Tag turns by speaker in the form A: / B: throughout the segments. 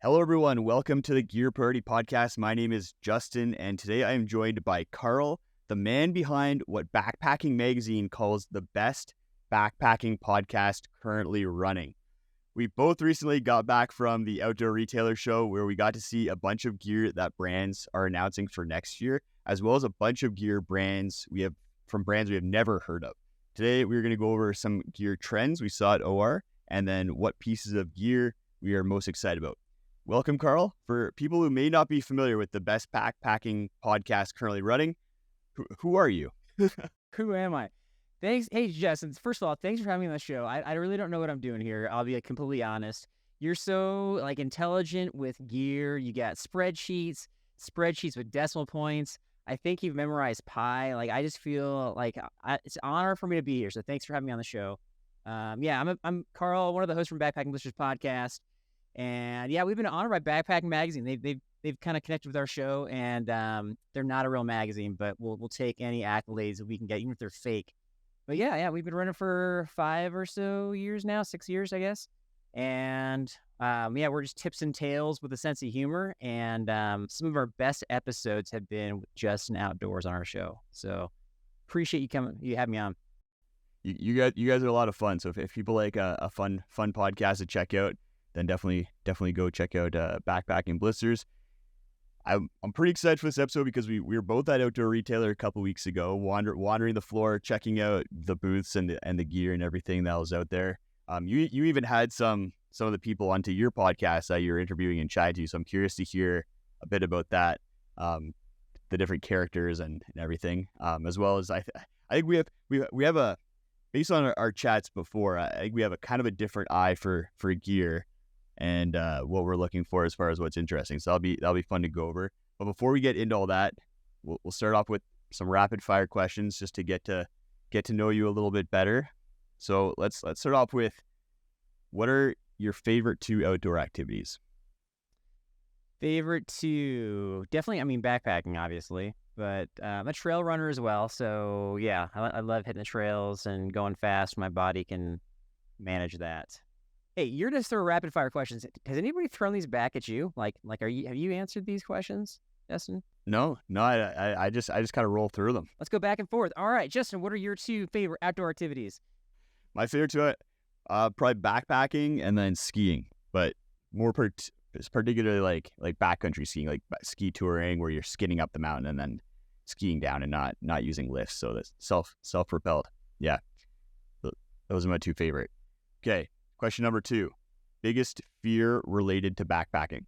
A: Hello, everyone. Welcome to the Gear Party Podcast. My name is Justin, and today I am joined by Carl, the man behind what Backpacking Magazine calls the best backpacking podcast currently running. We both recently got back from the Outdoor Retailer Show where we got to see a bunch of gear that brands are announcing for next year, as well as a bunch of gear brands we have never heard of. Today, we're going to go over some gear trends we saw at OR, and then what pieces of gear we are most excited about. Welcome, Carl. For people who may not be familiar with the best backpacking podcast currently running, who are you?
B: Who am I? Thanks. Hey, Justin. First of all, thanks for having me on the show. I really don't know what I'm doing here. I'll be completely honest. You're so intelligent with gear. You got spreadsheets with decimal points. I think you've memorized pi. I just feel like it's an honor for me to be here. So thanks for having me on the show. I'm Carl, one of the hosts from Backpacking Blisters podcast. And yeah, we've been honored by Backpacking Magazine. They've kind of connected with our show, and they're not a real magazine, but we'll take any accolades that we can get, even if they're fake. But yeah, we've been running for 5 or so years now, 6 years, I guess. And we're just tips and tales with a sense of humor. And some of our best episodes have been with Justin outdoors on our show. So appreciate you having me on.
A: You guys are a lot of fun. So if people like a fun podcast to check out, then definitely go check out Backpacking Blisters. I'm pretty excited for this episode because we were both at Outdoor Retailer a couple weeks ago, wandering the floor, checking out the booths and the gear and everything that was out there. You even had some of the people onto your podcast that you're interviewing and chatting to, so I'm curious to hear a bit about that, the different characters and everything, as well as I think we have a, based on our chats before, I think we have a kind of a different eye for gear and what we're looking for as far as what's interesting. So that'll be fun to go over. But before we get into all that, we'll start off with some rapid fire questions just to get to know you a little bit better. So let's start off with, what are your favorite 2 outdoor activities?
B: Favorite 2, definitely, backpacking, obviously, but I'm a trail runner as well. So yeah, I love hitting the trails and going fast. My body can manage that. Hey, you're just throwing rapid fire questions. Has anybody thrown these back at you? Have you answered these questions, Justin?
A: No, I just kind of roll through them.
B: Let's go back and forth. All right, Justin, what are your 2 favorite outdoor activities?
A: My favorite 2, probably backpacking and then skiing, but more particularly like backcountry skiing, like ski touring, where you're skidding up the mountain and then skiing down and not using lifts. So that's self-propelled. Yeah, those are my 2 favorite. Okay. Question number 2, biggest fear related to backpacking?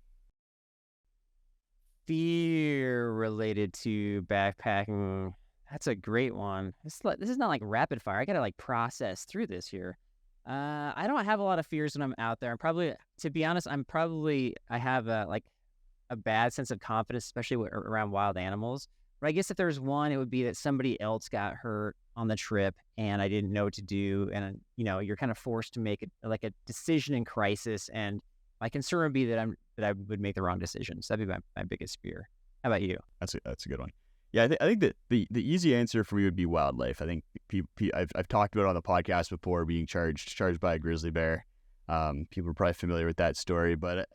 B: Fear related to backpacking. That's a great one. This is not like rapid fire. I gotta process through this here. I don't have a lot of fears when I'm out there. To be honest, I have a bad sense of confidence, especially around wild animals. But I guess if there's one, it would be that somebody else got hurt on the trip and I didn't know what to do. And, you're kind of forced to make a decision in crisis. And my concern would be that I would make the wrong decision. So that'd be my biggest fear. How about you?
A: That's a good one. Yeah, I think that the easy answer for me would be wildlife. I think I've talked about it on the podcast before, being charged by a grizzly bear. People are probably familiar with that story, but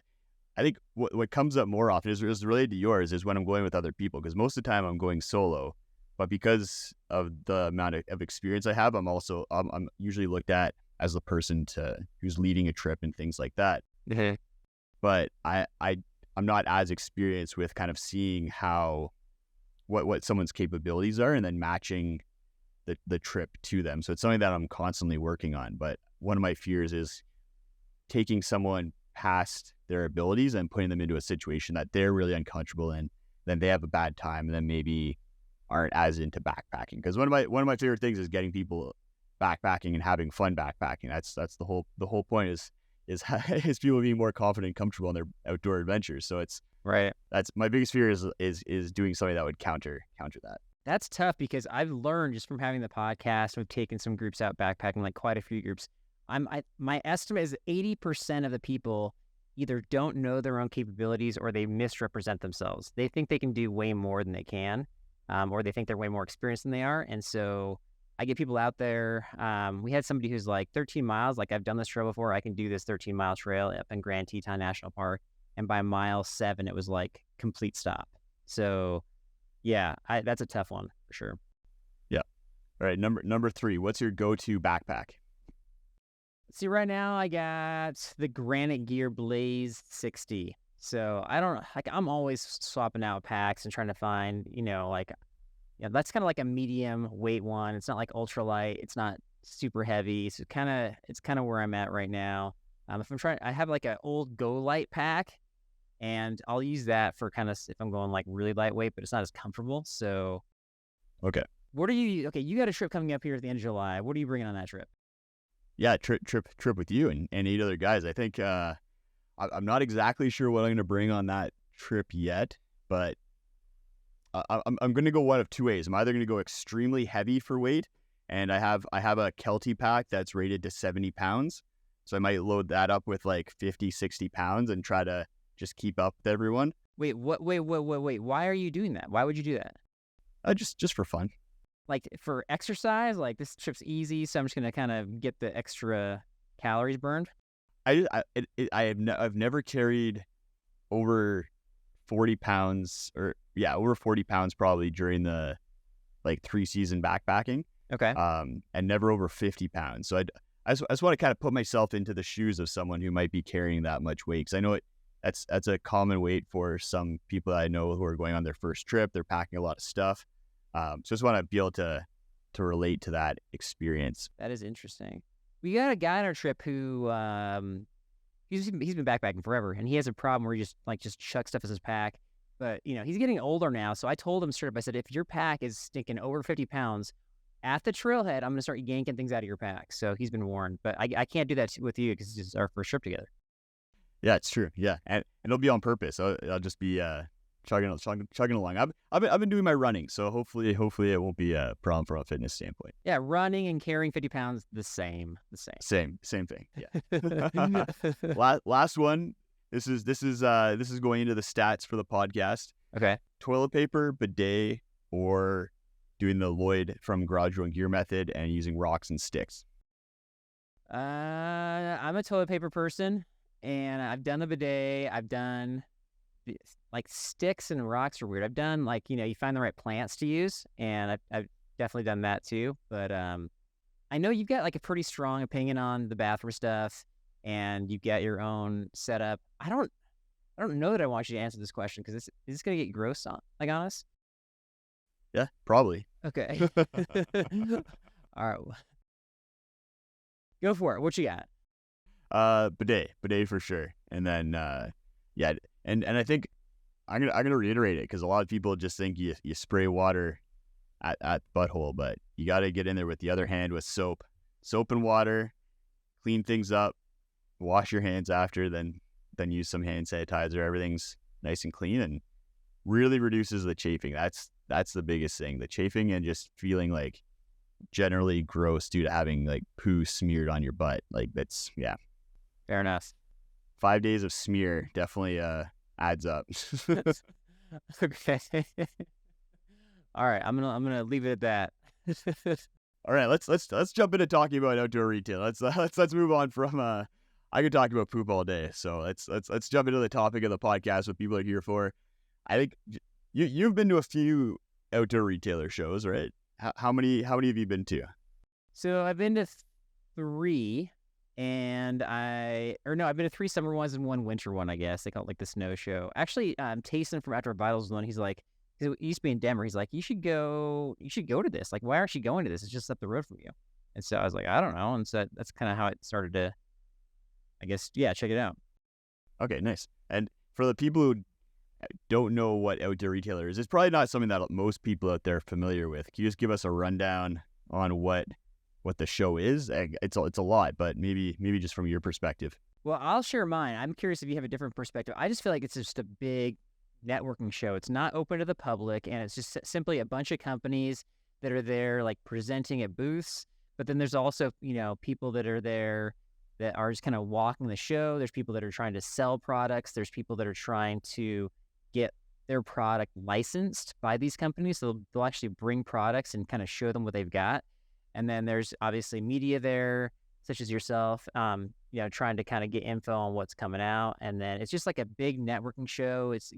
A: I think what comes up more often is related to yours, is when I'm going with other people, because most of the time I'm going solo, but because of the amount of experience I have, I'm usually looked at as the person who's leading a trip and things like that.
B: Mm-hmm.
A: But I'm not as experienced with kind of seeing what someone's capabilities are and then matching the trip to them. So it's something that I'm constantly working on. But one of my fears is taking someone past their abilities and putting them into a situation that they're really uncomfortable in, then they have a bad time and then maybe aren't as into backpacking. Because one of my favorite things is getting people backpacking and having fun backpacking. That's the whole point is people being more confident and comfortable in their outdoor adventures. So it's
B: right.
A: That's my biggest fear is doing something that would counter that.
B: That's tough because I've learned just from having the podcast, we've taken some groups out backpacking, quite a few groups. My estimate is 80% of the people either don't know their own capabilities or they misrepresent themselves. They think they can do way more than they can, or they think they're way more experienced than they are. And so I get people out there. We had somebody who's 13 miles. I've done this trail before. I can do this 13-mile trail up in Grand Teton National Park. and by mile 7 it was like complete stop. So yeah, that's a tough one for sure.
A: Yeah. All right, number 3. What's your go-to backpack?
B: See, right now I got the Granite Gear Blaze 60. So I don't like. I'm always swapping out packs and trying to find, like, yeah, that's kind of like a medium weight one. It's not like ultralight. It's not super heavy. So it's kind of where I'm at right now. If I'm trying, I have like an old Go Light pack, and I'll use that for kind of if I'm going like really lightweight, but it's not as comfortable. So,
A: Okay.
B: Okay, you got a trip coming up here at the end of July. What are you bringing on that trip?
A: Yeah, trip with you and 8 other guys. I think I'm not exactly sure what I'm going to bring on that trip yet, but I'm going to go one of 2 ways. I'm either going to go extremely heavy for weight, and I have a Kelty pack that's rated to 70 pounds, so I might load that up with like 50, 60 pounds and try to just keep up with everyone.
B: Wait, what? Wait. Why are you doing that? Why would you do that?
A: Just for fun.
B: Like for exercise, like this trip's easy, so I'm just gonna kind of get the extra calories burned.
A: I've never carried over 40 pounds over 40 pounds probably during the like 3-season backpacking.
B: Okay.
A: And never over 50 pounds. So I just want to kind of put myself into the shoes of someone who might be carrying that much weight, because I know that's a common weight for some people I know who are going on their first trip. They're packing a lot of stuff. So just want to be able to relate to that experience.
B: That is interesting. We got a guy on our trip who he's been backpacking forever, and he has a problem where he just chucks stuff in his pack. But he's getting older now, so I told him straight up. I said, if your pack is stinking over 50 pounds at the trailhead, I'm gonna start yanking things out of your pack. So he's been warned, but I can't do that with you because it's our first trip together.
A: Yeah, it's true. Yeah, and it'll be on purpose. I'll just be chugging along. I've been doing my running, so hopefully it won't be a problem from a fitness standpoint.
B: Yeah, running and carrying 50 pounds, the same.
A: Same thing. Yeah. Last one. This is going into the stats for the podcast.
B: Okay.
A: Toilet paper, bidet, or doing the Lloyd from Garage Room Gear method and using rocks and sticks.
B: I'm a toilet paper person, and I've done the bidet. I've done like sticks and rocks are weird. I've done like, you find the right plants to use, and I've definitely done that too. But I know you've got like a pretty strong opinion on the bathroom stuff, and you've got your own setup. I don't know that I want you to answer this question because is this gonna get gross on us?
A: Yeah, probably.
B: Okay. All right. Go for it. What you got?
A: Bidet for sure. And then yeah, and I think I'm gonna reiterate it because a lot of people just think you spray water at butthole, but you got to get in there with the other hand with soap and water, clean things up, wash your hands after, then use some hand sanitizer. Everything's nice and clean and really reduces the chafing. That's the biggest thing, the chafing and just feeling like generally gross due to having like poo smeared on your butt. Like that's, yeah.
B: Fair enough.
A: 5 days of smear definitely adds up.
B: Okay. All right, I'm gonna leave it at that.
A: All right, let's jump into talking about outdoor retail. Let's move on from I could talk about poop all day. So let's jump into the topic of the podcast, what people are here for. I think you've been to a few outdoor retailer shows, right? How many have you been to?
B: So I've been to 3, and I've been to 3 summer ones and 1 winter one, I guess. They call it like the snow show. Actually, Tayson from Outdoor Vitals was one. He's like, he used to be in Denver. He's like, you should go to this. Like, why aren't you going to this? It's just up the road from you. And so I was like, I don't know. And so that's kind of how it started to, I guess, yeah, check it out.
A: Okay, nice. And for the people who don't know what outdoor retailer is, it's probably not something that most people out there are familiar with. Can you just give us a rundown on what the show is? It's a lot, but maybe just from your perspective.
B: Well, I'll share mine. I'm curious if you have a different perspective. I just feel like it's just a big networking show. It's not open to the public, and it's just simply a bunch of companies that are there like presenting at booths. But then there's also, people that are there that are just kind of walking the show. There's people that are trying to sell products. There's people that are trying to get their product licensed by these companies. So they'll actually bring products and kind of show them what they've got. And then there's obviously media there. such as yourself, trying to kind of get info on what's coming out. And then it's just like a big networking show. It's,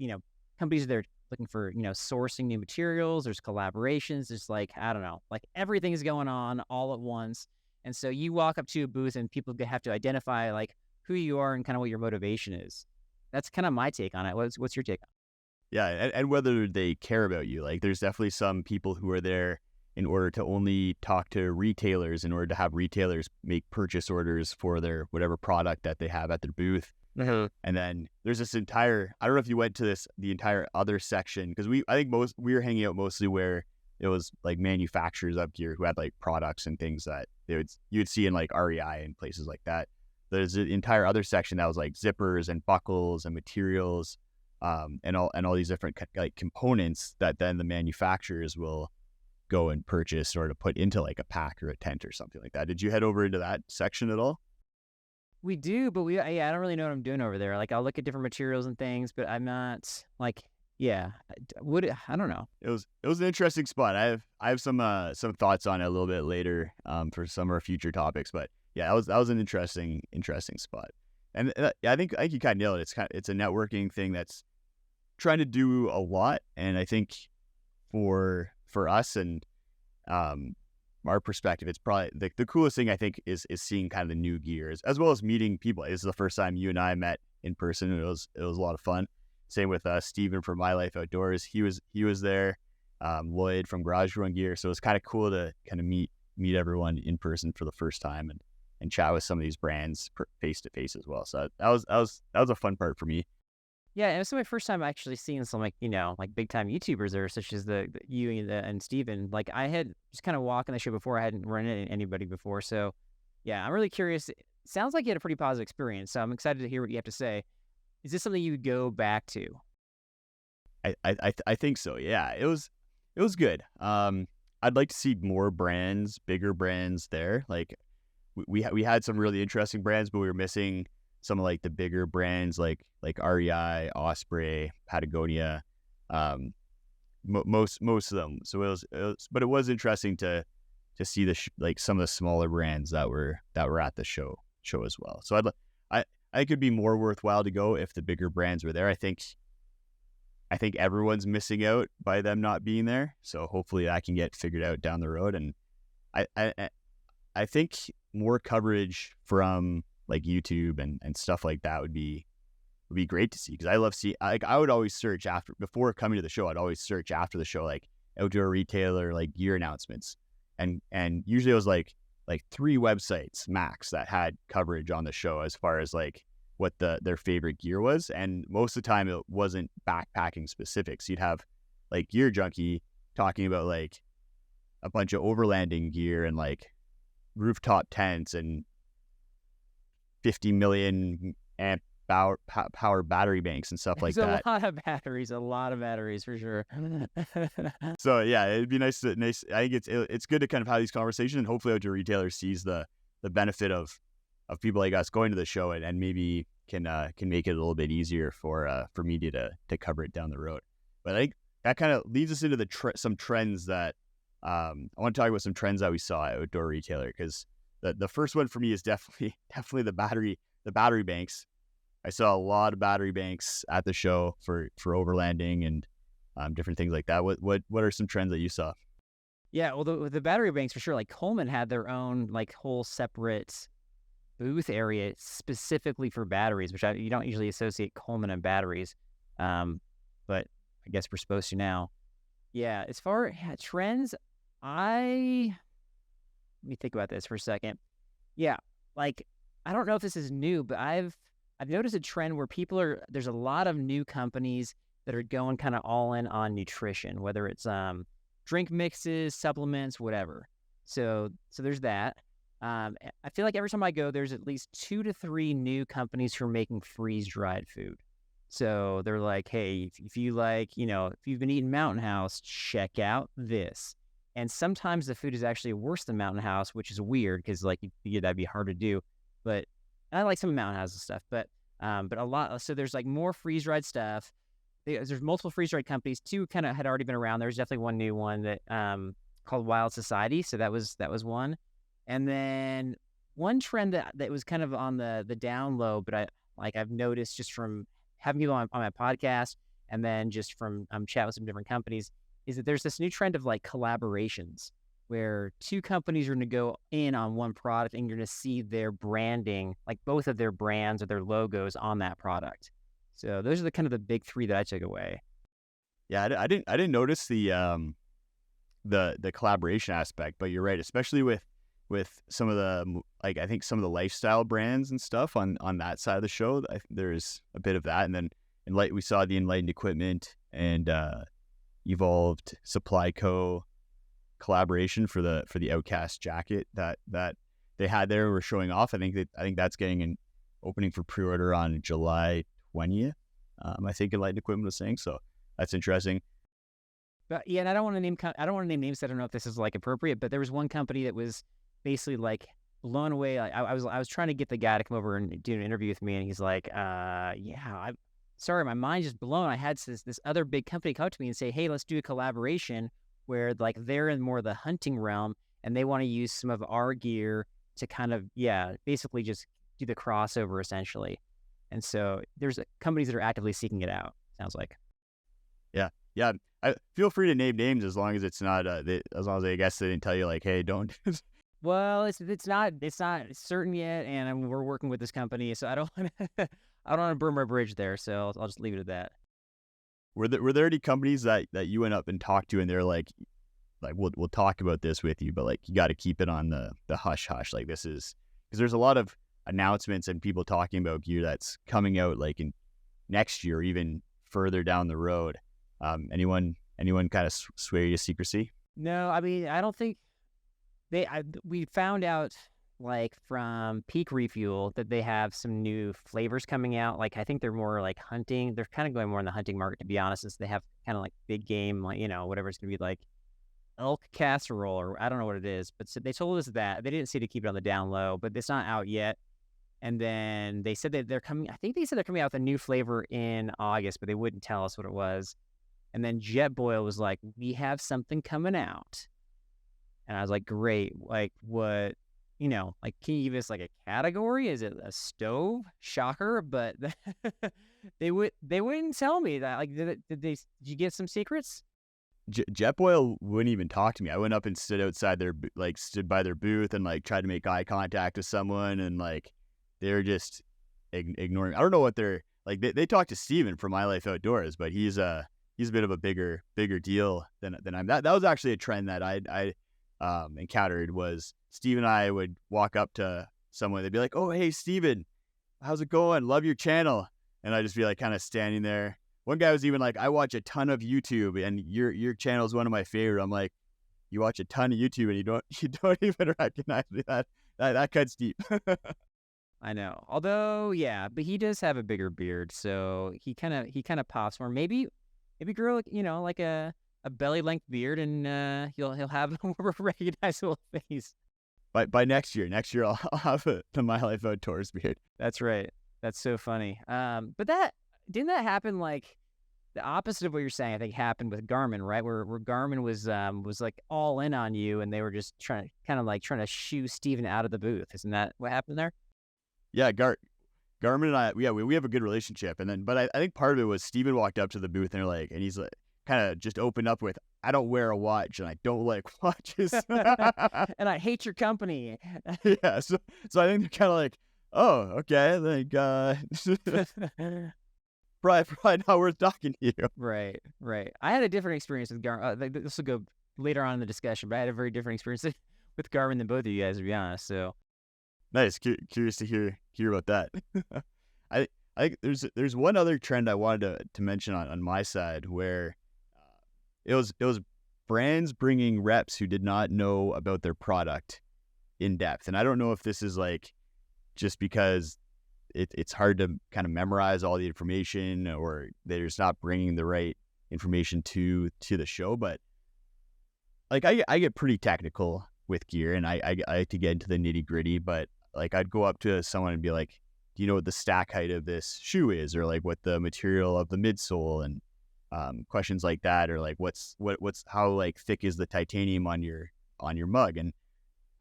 B: companies that are looking for, sourcing new materials. There's collaborations. There's like, I don't know, like everything is going on all at once. And so you walk up to a booth and people have to identify like who you are and kind of what your motivation is. That's kind of my take on it. What's your take on it?
A: Yeah, and whether they care about you. Like, there's definitely some people who are there in order to only talk to retailers, in order to have retailers make purchase orders for their whatever product that they have at their booth.
B: Mm-hmm.
A: And then there's this entire, I don't know if you went to the entire other section, because we were hanging out mostly where it was like manufacturers up here who had like products and things that you would see in like REI and places like that. There's an entire other section that was like zippers and buckles and materials, and all these different like components that then the manufacturers will go and purchase or to put into like a pack or a tent or something like that. Did you head over into that section at all?
B: We do, but I don't really know what I'm doing over there. Like, I'll look at different materials and things, but I'm not like, I don't know.
A: It was an interesting spot. I have some thoughts on it a little bit later, for some of our future topics, but yeah, that was an interesting spot. And I think you kind of nailed it. It's a networking thing that's trying to do a lot, and I think for us and our perspective, it's probably the coolest thing I think is seeing kind of the new gears as well as meeting people. This is the first time you and I met in person, and it was a lot of fun. Same with Steven from My Life Outdoors. He was there. Lloyd from Garage Run Gear. So it was kind of cool to kind of meet everyone in person for the first time and chat with some of these brands face to face as well. So that was a fun part for me.
B: Yeah, and it was my first time actually seeing some like big time YouTubers there, such as the you and Steven. Like, I had just kind of walking the show before. I hadn't run into anybody before, so yeah, I'm really curious. It sounds like you had a pretty positive experience, so I'm excited to hear what you have to say. Is this something you would go back to?
A: I think so. Yeah, it was good. I'd like to see more brands, bigger brands there. Like we had some really interesting brands, but we were missing some of like the bigger brands like REI, Osprey, Patagonia, most of them. So but it was interesting to see like some of the smaller brands that were at the show as well. So I think it'd be more worthwhile to go if the bigger brands were there. I think everyone's missing out by them not being there. So hopefully that can get figured out down the road. And I think more coverage from like YouTube and stuff like that would be great to see, because I love seeing, like, I would always search before coming to the show. I'd always search after the show, like outdoor retailer, like gear announcements. And usually it was like 3 websites max that had coverage on the show as far as like what their favorite gear was. And most of the time it wasn't backpacking specifics. You'd have like Gear Junkie talking about like a bunch of overlanding gear and like rooftop tents and 50 million amp power battery banks and stuff like that.
B: A lot of batteries for sure.
A: So yeah, it'd be nice. I think it's good to kind of have these conversations, and hopefully outdoor retailer sees the benefit of people like us going to the show and maybe can make it a little bit easier for media to cover it down the road. But I think that kind of leads us into some trends that I want to talk about, some trends that we saw at outdoor retailer, because the first one for me is definitely the battery banks. I saw a lot of battery banks at the show for overlanding and different things like that. What are some trends that you saw?
B: Yeah, well, the battery banks for sure. Like, Coleman had their own like whole separate booth area specifically for batteries, which you don't usually associate Coleman and batteries, but I guess we're supposed to now. Yeah, as far as trends, let me think about this for a second. Yeah, like, I don't know if this is new, but I've noticed a trend where there's a lot of new companies that are going kind of all in on nutrition, whether it's drink mixes, supplements, whatever. So there's that. I feel like every time I go, there's at least 2 to 3 new companies who are making freeze-dried food. So they're like, hey, if you like, if you've been eating Mountain House, check out this. And sometimes the food is actually worse than Mountain House, which is weird because like you figure that'd be hard to do. But I like some of Mountain House's stuff, but a lot. So there's like more freeze-dried stuff. There's multiple freeze-dried companies. 2 kind of had already been around. There's definitely one new one that called Wild Society. So that was one. And then one trend that was kind of on the down low, but I've noticed just from having people on my podcast and then just from chat with some different companies, is that there's this new trend of like collaborations where two companies are going to go in on one product and you're going to see their branding, like both of their brands or their logos on that product. So those are the kind of the big three that I took away.
A: Yeah, I didn't notice the collaboration aspect, but you're right, especially with some of the, like, I think some of the lifestyle brands and stuff on that side of the show. There's a bit of that, and then we saw the Enlightened Equipment and Evolved Supply Co. collaboration for the Outcast jacket that they had there. Were showing off. I think that's getting an opening for pre-order on July 20th. I think Enlightened Equipment was saying, so that's interesting.
B: But yeah, and I don't want to name names. I don't know if this is like appropriate, but there was one company that was basically like blown away. Like, I was trying to get the guy to come over and do an interview with me, and he's like, I'm sorry, my mind's just blown. I had this other big company come up to me and say, hey, let's do a collaboration where like they're in more the hunting realm and they want to use some of our gear to kind of, basically just do the crossover essentially. And so there's companies that are actively seeking it out, sounds like.
A: Yeah. I feel free to name names as long as it's not, as long as I guess they didn't tell you like, hey, don't.
B: Well, it's not certain yet, and we're working with this company, so I don't want to burn my bridge there. So I'll just leave it at that.
A: Were there any companies that you went up and talked to, and they're like we'll talk about this with you, but like you got to keep it on the hush hush. Like this is because there's a lot of announcements and people talking about gear that's coming out like in next year, or even further down the road. Anyone kind of swear you to secrecy?
B: No, I mean I don't think we found out like from Peak Refuel that they have some new flavors coming out. Like I think they're more like hunting. They're kind of going more in the hunting market, to be honest. Since they have kind of like big game, like whatever it's gonna be, like elk casserole or I don't know what it is. But so they told us that they didn't say to keep it on the down low, but it's not out yet. And then they said that they're coming. I think they said they're coming out with a new flavor in August, but they wouldn't tell us what it was. And then Jetboil was like, we have something coming out. And I was like, great. Like what, like, can you give us like a category? Is it a stove? Shocker. But they wouldn't tell me that. Like, did you get some secrets?
A: Jetboil wouldn't even talk to me. I went up and stood outside stood by their booth and like tried to make eye contact with someone. And like, they're just ignoring. I don't know what they're like. They talked to Steven from My Life Outdoors, but he's a bit of a bigger deal than I'm. That was actually a trend that I encountered. Was Steve and I would walk up to someone, they'd be like, oh, hey, Steven, how's it going? Love your channel. And I'd just be like kind of standing there. One guy was even like, I watch a ton of YouTube and your channel is one of my favorite. I'm like, you watch a ton of YouTube and you don't even recognize me. That cuts deep.
B: I know. Although, yeah, but he does have a bigger beard, so he kind of pops more. Maybe grow like a belly length beard, and he'll have a more recognizable face.
A: By next year I'll have the My Life Outdoors beard.
B: That's right. That's so funny. But that didn't happen like the opposite of what you're saying. I think happened with Garmin, right? Where Garmin was like all in on you, and they were just trying to shoo Steven out of the booth. Isn't that what happened there?
A: Yeah, Garmin and I, we have a good relationship, and then, but I think part of it was Steven walked up to the booth and he's like, kind of just opened up with, I don't wear a watch and I don't like watches,
B: and I hate your company.
A: Yeah, so I think they're kind of like, oh, okay, like, probably not worth talking to you.
B: Right. I had a different experience with Garmin. This will go later on in the discussion, but I had a very different experience with Garmin than both of you guys, to be honest. So.
A: Nice. Curious to hear about that. I think there's one other trend I wanted to mention on my side where it was brands bringing reps who did not know about their product in depth. And I don't know if this is like just because it's hard to kind of memorize all the information, or they're just not bringing the right information to the show. But like I get pretty technical with gear, and I like to get into the nitty gritty, but like I'd go up to someone and be like, do you know what the stack height of this shoe is, or like what the material of the midsole, and questions like that, or like what's how like thick is the titanium on your mug. And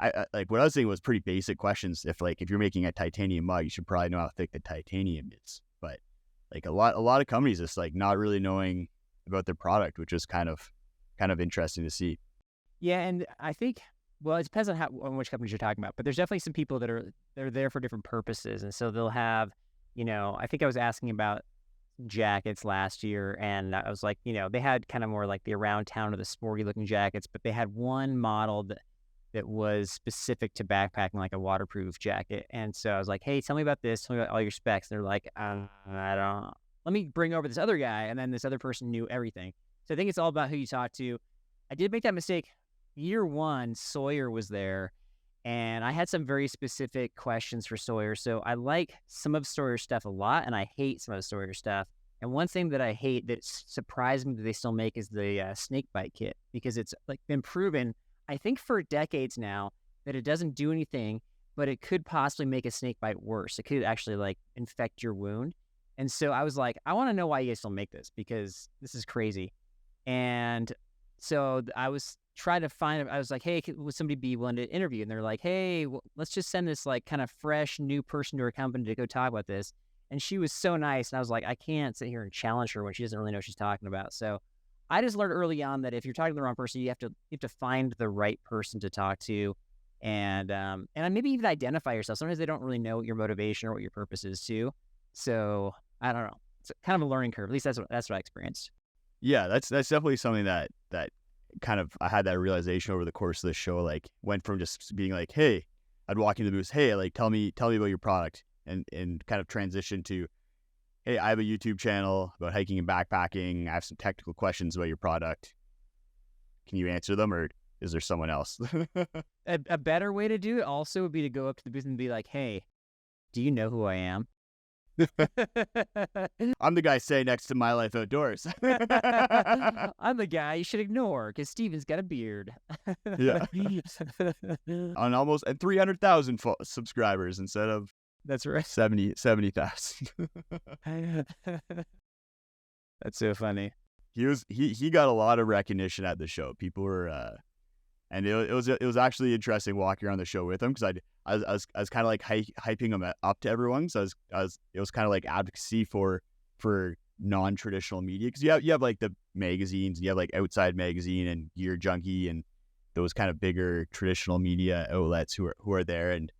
A: like what I was saying was pretty basic questions. If you're making a titanium mug, you should probably know how thick the titanium is. But like a lot of companies just like not really knowing about their product, which is kind of interesting to see.
B: Yeah, and I think, well, it depends on which companies you're talking about, but there's definitely some people they're there for different purposes, and so they'll have, I think I was asking about jackets last year, and I was like, they had kind of more like the around town or the sporty looking jackets, but they had one model that was specific to backpacking, like a waterproof jacket. And so I was like, hey, tell me about this. Tell me about all your specs. And they're like, I don't, let me bring over this other guy. And then this other person knew everything. So I think it's all about who you talk to. I did make that mistake. Year one, Sawyer was there, and I had some very specific questions for Sawyer. So I like some of Sawyer's stuff a lot, and I hate some of Sawyer's stuff. And one thing that I hate that surprised me that they still make is the snake bite kit, because it's like been proven, I think for decades now, that it doesn't do anything, but it could possibly make a snake bite worse. It could actually like infect your wound. And so I was like, I want to know why you guys still make this, because this is crazy. And so I was trying to find, I was like, hey, would somebody be willing to interview? And they're like, hey, well, let's just send this like kind of fresh new person to her company to go talk about this. And she was so nice. And I was like, I can't sit here and challenge her when she doesn't really know what she's talking about. So I just learned early on that if you're talking to the wrong person, you have to find the right person to talk to, and maybe even identify yourself. Sometimes they don't really know what your motivation or what your purpose is too. So I don't know. It's kind of a learning curve. At least that's what I experienced.
A: Yeah, that's definitely something that kind of I had that realization over the course of the show. Like went from just being like, hey, I'd walk into the booth, hey, like tell me about your product, and kind of transition to, hey, I have a YouTube channel about hiking and backpacking. I have some technical questions about your product. Can you answer them, or is there someone else?
B: A better way to do it also would be to go up to the booth and be like, hey, do you know who I am?
A: I'm the guy sitting next to My Life Outdoors.
B: I'm the guy you should ignore because Steven's got a beard.
A: Yeah. On almost 300,000 subscribers instead of
B: that's right,
A: 70,000.
B: That's so funny.
A: He got a lot of recognition at the show. People were and it was actually interesting walking around the show with him, because I was kind of like hyping him up to everyone. So it was kind of like advocacy for non-traditional media, because you have like the magazines, and you have like Outside Magazine and Gear Junkie and those kind of bigger traditional media outlets who are there, and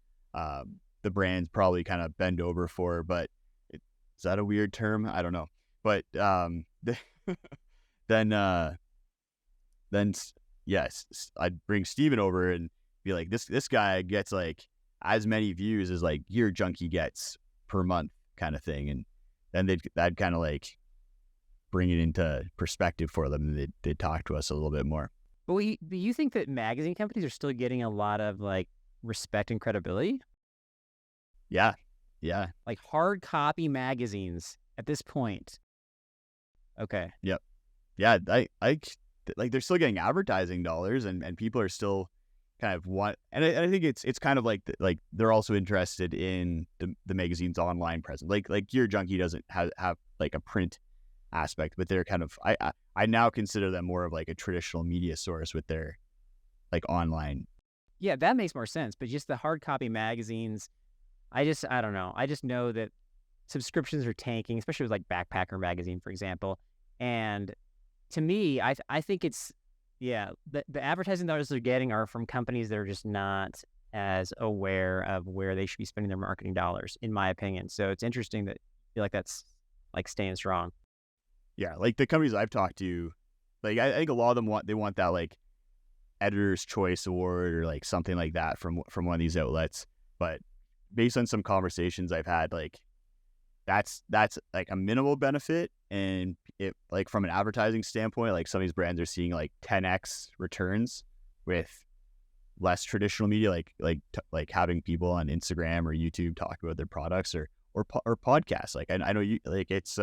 A: the brands probably kind of bend over for. But is that a weird term? I don't know. But then yes, I'd bring Steven over and be like, this guy gets like as many views as like Gear Junkie gets per month, kind of thing. And then that'd kind of like bring it into perspective for them, and they'd talk to us a little bit more.
B: But do you think that magazine companies are still getting a lot of like respect and credibility?
A: Yeah.
B: Like hard copy magazines at this point. Okay.
A: Yep. Yeah. I like they're still getting advertising dollars, and people are still kind of and I think it's kind of like they're also interested in the magazine's online presence. Like Gear Junkie doesn't have like a print aspect, but they're kind of I now consider them more of like a traditional media source with their like online.
B: Yeah, that makes more sense. But just the hard copy magazines, I don't know. I just know that subscriptions are tanking, especially with like Backpacker magazine, for example. And to me, I think it's, yeah, the advertising dollars they're getting are from companies that are just not as aware of where they should be spending their marketing dollars, in my opinion. So it's interesting that I feel like that's like staying strong.
A: Yeah, like the companies I've talked to, like I think a lot of them want that like Editor's Choice Award or like something like that from one of these outlets. But based on some conversations I've had, like that's like a minimal benefit, and it like from an advertising standpoint, like some of these brands are seeing like 10x returns with less traditional media, like having people on Instagram or YouTube talk about their products or podcasts. Like I know you like it's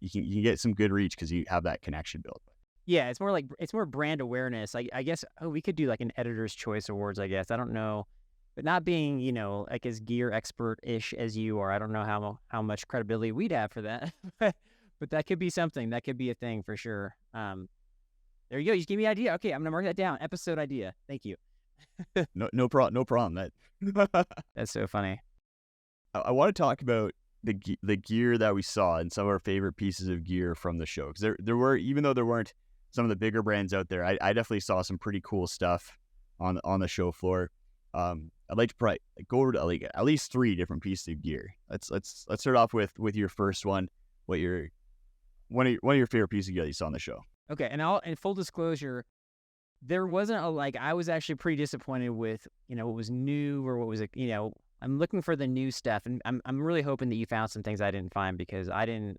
A: you can get some good reach because you have that connection built.
B: Yeah, it's more brand awareness. I guess we could do like an Editor's Choice Awards, I guess. I don't know. But not being, like as gear expert-ish as you are, I don't know how much credibility we'd have for that. But that could be something. That could be a thing for sure. There you go. You just gave me an idea. Okay, I'm going to mark that down. Episode idea. Thank you.
A: No problem. That
B: That's so funny.
A: I want to talk about the gear that we saw and some of our favorite pieces of gear from the show, because there were, even though there weren't some of the bigger brands out there, I definitely saw some pretty cool stuff on the show floor. I'd like to probably go over to like at least 3 different pieces of gear. Let's start off with your first one. What one of your favorite pieces of gear that you saw on the show?
B: Okay, and in full disclosure, there wasn't I was actually pretty disappointed with, what was new or what was, I'm looking for the new stuff, and I'm really hoping that you found some things I didn't find, because I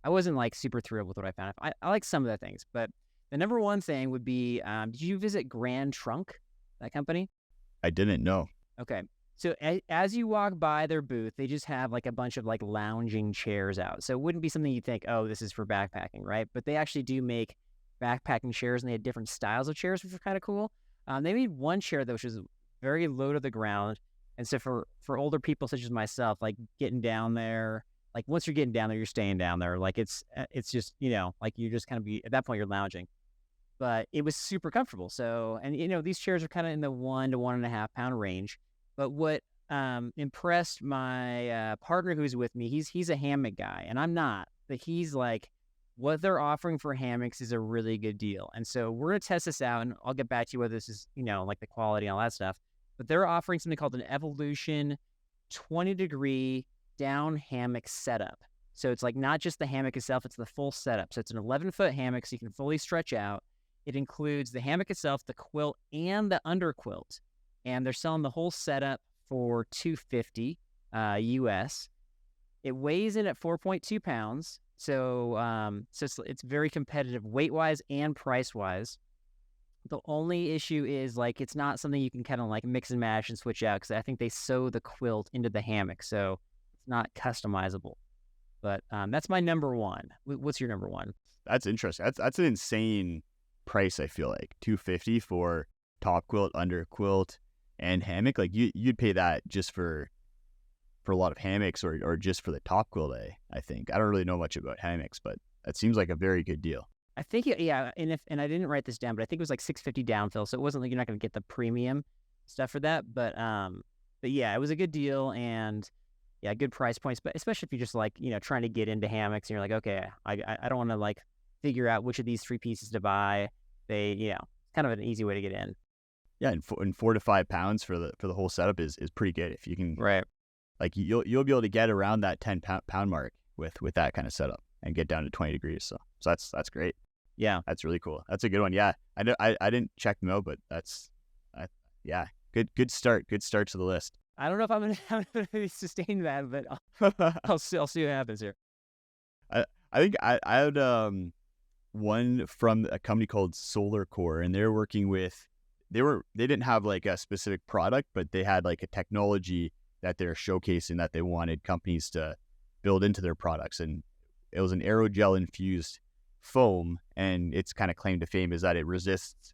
B: wasn't like super thrilled with what I found. I like some of the things, but the number one thing would be, did you visit Grand Trunk, that company?
A: I didn't know.
B: Okay. So as you walk by their booth, they just have like a bunch of like lounging chairs out. So it wouldn't be something you think, oh, this is for backpacking, right? But they actually do make backpacking chairs, and they had different styles of chairs, which are kind of cool. They made one chair though, which is very low to the ground. And so for older people such as myself, like getting down there, like once you're getting down there, you're staying down there. Like it's just, like you're just kind of at that point you're lounging. But it was super comfortable. So, and these chairs are kind of in the 1 to 1.5 pound range. But what impressed my partner who's with me, he's a hammock guy, and I'm not. But he's like, what they're offering for hammocks is a really good deal. And so we're gonna test this out, and I'll get back to you whether this is, like the quality and all that stuff. But they're offering something called an Evolution 20-degree down hammock setup. So it's like not just the hammock itself, it's the full setup. So it's an 11-foot hammock, so you can fully stretch out. It includes the hammock itself, the quilt, and the underquilt. And they're selling the whole setup for $250 US. It weighs in at 4.2 pounds. So it's very competitive weight-wise and price-wise. The only issue is like it's not something you can kind of like mix and match and switch out, because I think they sew the quilt into the hammock, so it's not customizable. But that's my number one. What's your number one?
A: That's interesting. That's an insane price. I feel like $250 for top quilt, under quilt, and hammock. Like you'd pay that just for a lot of hammocks, or just for the top quilt. I think I don't really know much about hammocks, but that seems like a very good deal.
B: I think yeah, and I didn't write this down, but I think it was like $650 downfill, so it wasn't like you're not going to get the premium stuff for that. But yeah, it was a good deal, and yeah, good price points. But especially if you're just like trying to get into hammocks, and you're like, okay, I don't want to like figure out which of these 3 pieces to buy. They kind of an easy way to get in.
A: Yeah, and 4 to 5 pounds for the whole setup is pretty good. If you can,
B: right,
A: like you'll be able to get around that 10 pound mark with that kind of setup and get down to 20 degrees. So that's great.
B: Yeah,
A: that's really cool. That's a good one. Yeah, I didn't check them out, but yeah, good start. Good start to the list.
B: I don't know if I'm gonna sustain that, but I'll see what happens here.
A: I think I had one from a company called Solar Core, and they're working with they didn't have like a specific product, but they had like a technology that they're showcasing that they wanted companies to build into their products, and it was an aerogel infused foam, and its kind of claim to fame is that it resists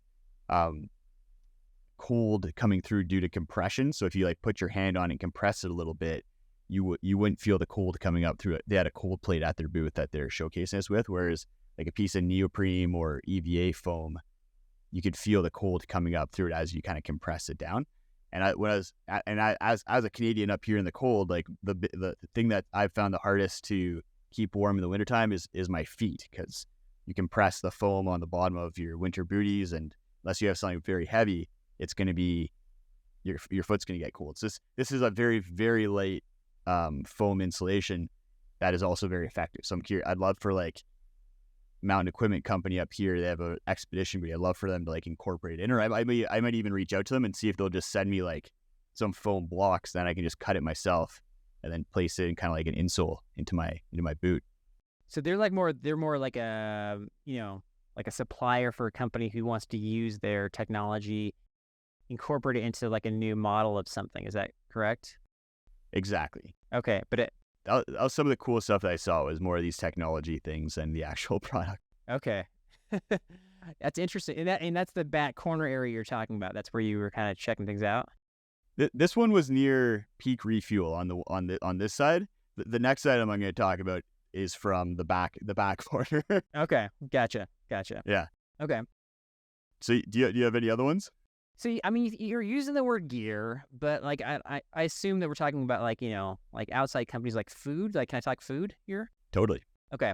A: cold coming through due to compression. So if you like put your hand on and compress it a little bit, you wouldn't feel the cold coming up through it. They had a cold plate at their booth that they're showcasing us with, whereas like a piece of neoprene or EVA foam, you could feel the cold coming up through it as you kind of compress it down. And as a Canadian up here in the cold, like the thing that I've found the hardest to keep warm in the wintertime is my feet, because you compress the foam on the bottom of your winter booties, and unless you have something very heavy, it's going to be your foot's going to get cold. So this is a very, very light foam insulation that is also very effective. So I'm curious. I'd love for like mountain equipment company up here, they have an expedition, but I'd love for them to like incorporate it in, or I might even reach out to them and see if they'll just send me like some foam blocks, then I can just cut it myself and then place it in kind of like an insole into my boot. So
B: they're more like a like a supplier for a company who wants to use their technology, incorporate it into like a new model of something. Is that correct?
A: Exactly.
B: Okay, but
A: that was some of the cool stuff that I saw, was more of these technology things than the actual product.
B: Okay. That's interesting. And that's the back corner area you're talking about. That's where you were kind of checking things out.
A: This one was near Peak Refuel on this side. The next item I'm going to talk about is from the back corner.
B: Okay, gotcha.
A: Yeah.
B: Okay.
A: So do you have any other ones?
B: So I mean, you're using the word gear, but like I assume that we're talking about like like outside companies like food. Like, can I talk food here?
A: Totally.
B: Okay.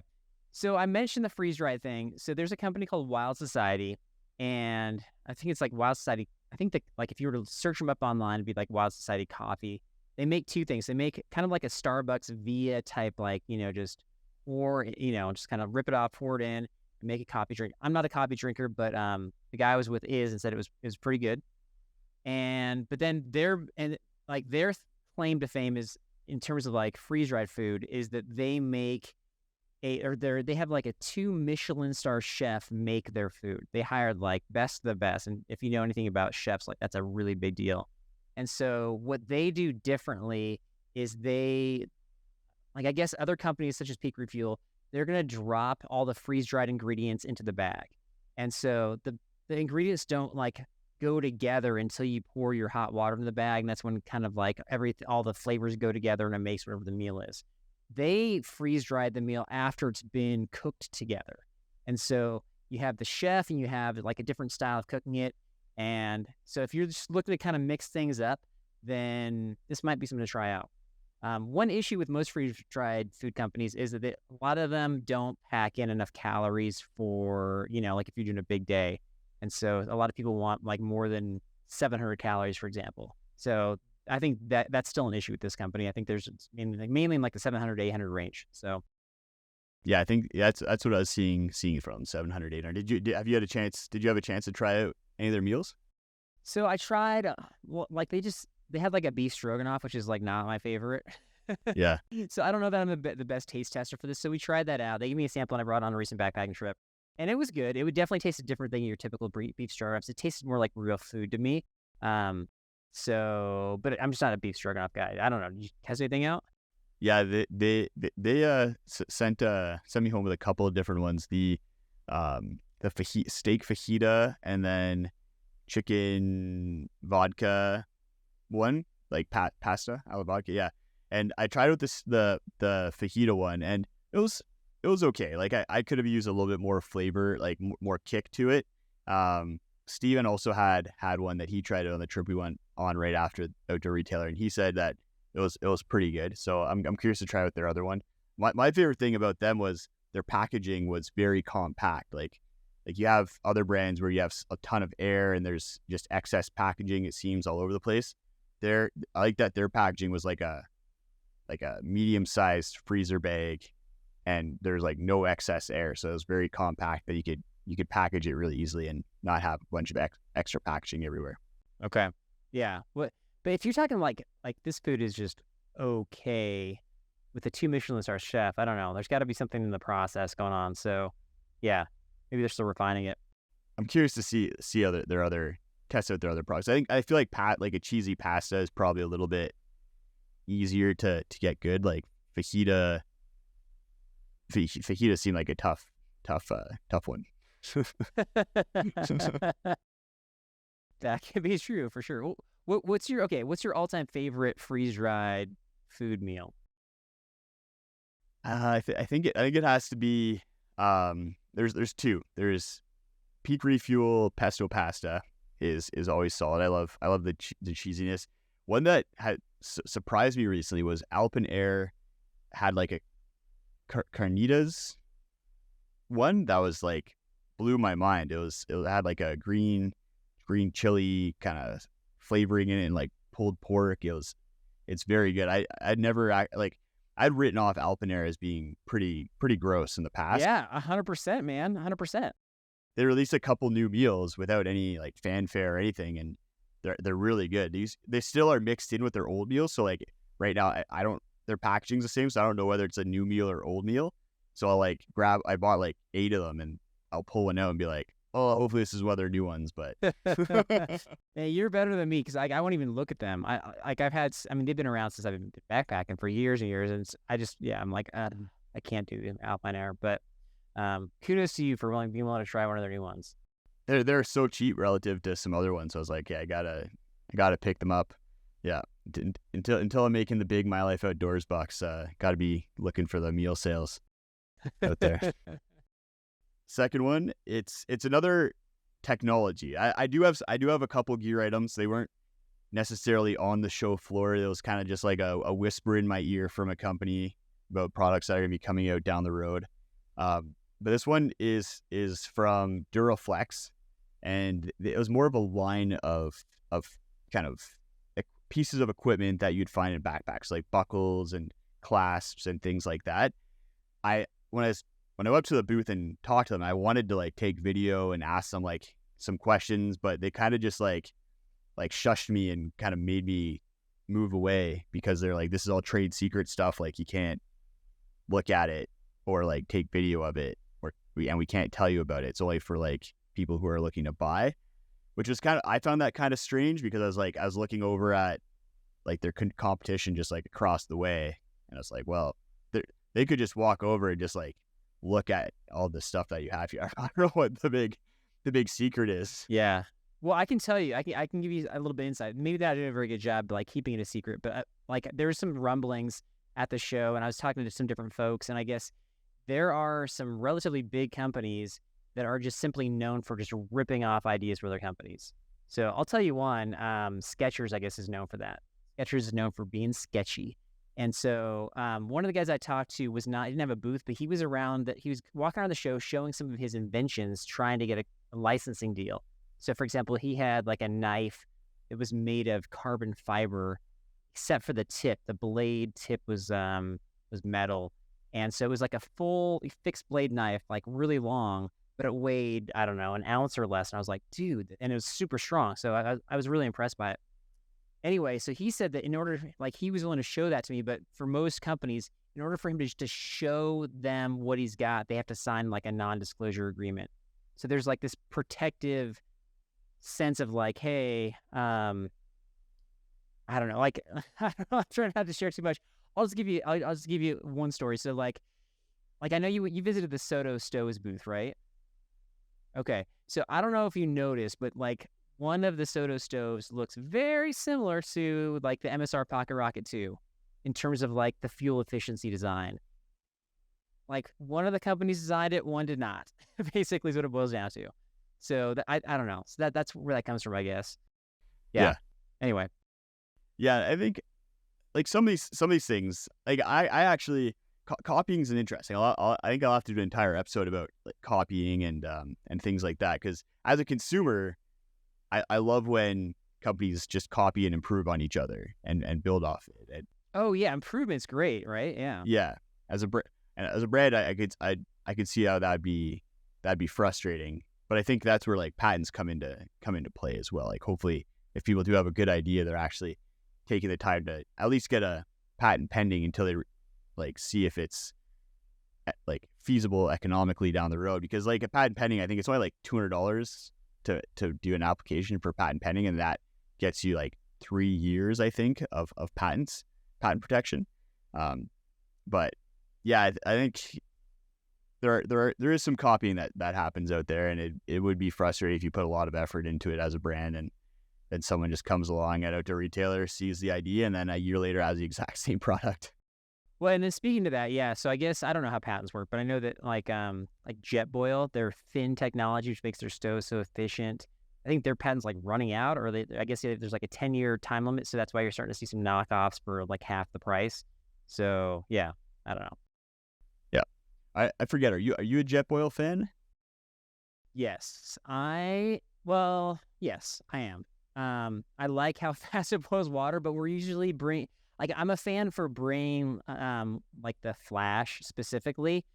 B: So I mentioned the freeze dried thing. So there's a company called Wild Society, and I think it's like Wild Society. I think that like if you were to search them up online, it'd be like Wild Society coffee. They make two things. They make kind of like a Starbucks Via type, like just pour, just kind of rip it off, pour it in, and make a coffee drink. I'm not a coffee drinker, but the guy I was with is and said it was pretty good. But then their claim to fame is in terms of like freeze dried food is that they make they have like a 2 Michelin star chef make their food. They hired like best of the best. And if you know anything about chefs, like that's a really big deal. And so what they do differently is I guess other companies such as Peak Refuel, they're going to drop all the freeze dried ingredients into the bag. And so the ingredients don't like go together until you pour your hot water in the bag. And that's when kind of like all the flavors go together and it makes whatever the meal is. They freeze dried the meal after it's been cooked together. And so you have the chef and you have like a different style of cooking it. And so if you're just looking to kind of mix things up, then this might be something to try out. One issue with most freeze-dried food companies is that a lot of them don't pack in enough calories for, like if you're doing a big day. And so a lot of people want like more than 700 calories, for example. So I think that's still an issue with this company. I think there's mainly in like the 700 to 800 range. So
A: yeah, I think that's what I was seeing from 700, 800. Did you have a chance to try out any of their meals?
B: So I tried, like they had like a beef stroganoff, which is like not my favorite.
A: Yeah.
B: So I don't know that I'm the best taste tester for this. So we tried that out. They gave me a sample and I brought it on a recent backpacking trip. And it was good. It would definitely taste different than your typical beef stroganoffs. It tasted more like real food to me. But I'm just not a beef stroganoff guy. I don't know. Did you test anything out?
A: Yeah, they sent me home with a couple of different ones. The steak fajita and then chicken vodka one, like pasta alla vodka. Yeah, and I tried with the fajita one, and it was okay. Like I could have used a little bit more flavor, like more kick to it. Steven also had one that he tried on the trip we went on right after Outdoor Retailer, and he said that it was pretty good. So I'm curious to try out their other one. My favorite thing about them was their packaging was very compact. Like you have other brands where you have a ton of air and there's just excess packaging. It seems all over the place. I like that their packaging was like a medium sized freezer bag, and there's like no excess air, so it was very compact that you could package it really easily and not have a bunch of extra packaging everywhere.
B: Okay. Yeah. But if you're talking like this food is just okay with a 2 Michelin star chef, I don't know. There's got to be something in the process going on. So yeah, maybe they're still refining it.
A: I'm curious to see test out their other products. I feel like a cheesy pasta is probably a little bit easier to get good. Like fajita seemed like a tough one.
B: That can be true for sure. What's your all-time favorite freeze-dried food meal?
A: I think it has to be there's two. There's Peak Refuel pesto pasta is always solid. I love the cheesiness. One that had surprised me recently was Alpen Air had like a carnitas one that was like blew my mind. It had like a green chili kind of flavoring in it and like pulled pork. It's very good. I'd written off Alpen Air as being pretty gross in the past.
B: Yeah, 100%, man, 100%.
A: They released a couple new meals without any like fanfare or anything, and they're really good. They still are mixed in with their old meals. So like right now, their packaging's the same, so I don't know whether it's a new meal or old meal. So I bought like 8 of them, and I'll pull one out and be like, oh, hopefully this is one of their new ones. But
B: hey, you're better than me because I won't even look at them. They've been around since I've been backpacking for years and years, and I'm like, I can't do the Alpine Air. But kudos to you for being willing to try one of their new ones.
A: They're so cheap relative to some other ones. So I was like, yeah, I gotta pick them up. Yeah, until I'm making the big My Life Outdoors bucks, gotta be looking for the meal sales out there. Second one, it's another technology. I do have a couple gear items. They weren't necessarily on the show floor. It was kind of just like a whisper in my ear from a company about products that are going to be coming out down the road. But this one is from Duraflex, and it was more of a line of kind of pieces of equipment that you'd find in backpacks, like buckles and clasps and things like that. When I went up to the booth and talked to them, I wanted to like take video and ask them like some questions, but they kind of just like shushed me and kind of made me move away because they're like, this is all trade secret stuff. Like you can't look at it or like take video of it, and we can't tell you about it. It's only for like people who are looking to buy, which was I found that kind of strange because I was looking over at like their competition just like across the way, and I was like, well, they could just walk over and just like look at all the stuff that you have here. I don't know what the big secret is.
B: Yeah. Well, I can tell you, I can give you a little bit of insight. Maybe that I did a very good job, like keeping it a secret, but like there were some rumblings at the show, and I was talking to some different folks, and I guess there are some relatively big companies that are just simply known for just ripping off ideas for their companies. So I'll tell you one, Skechers, I guess, is known for that. Skechers is known for being sketchy. And so one of the guys I talked to he didn't have a booth, but he was walking around the show showing some of his inventions, trying to get a licensing deal. So for example, he had like a knife that was made of carbon fiber, except for the tip. The blade tip was metal. And so it was like a full fixed blade knife, like really long, but it weighed, I don't know, an ounce or less. And I was like, dude, and it was super strong. So I was really impressed by it. Anyway, so he said that in order, like he was willing to show that to me, but for most companies, in order for him to show them what he's got, they have to sign like a non-disclosure agreement. So there's like this protective sense of like, hey, I don't know, like, I don't know, I'm trying not to share too much. I'll just give you one story. So like I know you visited the Soto Stoves booth, right? Okay. So I don't know if you noticed, but like one of the Soto stoves looks very similar to like the MSR Pocket Rocket 2 in terms of like the fuel efficiency design. Like one of the companies designed it, one did not. Basically is what it boils down to. So I don't know. So that's where that comes from, I guess. Yeah. Anyway.
A: Yeah, I think like some of these things, like I actually copying is an interesting. I think I'll have to do an entire episode about like copying and things like that, because as a consumer, I love when companies just copy and improve on each other and build off it.
B: Oh yeah, improvement's great, right? Yeah.
A: Yeah, as a brand, I could see how that'd be frustrating. But I think that's where like patents come into play as well. Like hopefully, if people do have a good idea, they're actually taking the time to at least get a patent pending until they like see if it's like feasible economically down the road. Because like a patent pending, I think it's only like $200 to do an application for patent pending, and that gets you like 3 years, I think, of patent protection. But yeah, I think there is some copying that happens out there, and it would be frustrating if you put a lot of effort into it as a brand, and then someone just comes along at outdoor retailer, sees the idea, and then a year later has the exact same product.
B: Well, and then speaking to that, yeah. So I guess I don't know how patents work, but I know that like Jetboil, their fin technology, which makes their stove so efficient, I think their patent's like running out, or I guess there's like a 10-year time limit, so that's why you're starting to see some knockoffs for like half the price. So yeah, I don't know.
A: Yeah, I forget. Are you a Jetboil fan?
B: Yes, yes, I am. I like how fast it boils water, but we're usually I'm a fan for bringing like the Flash specifically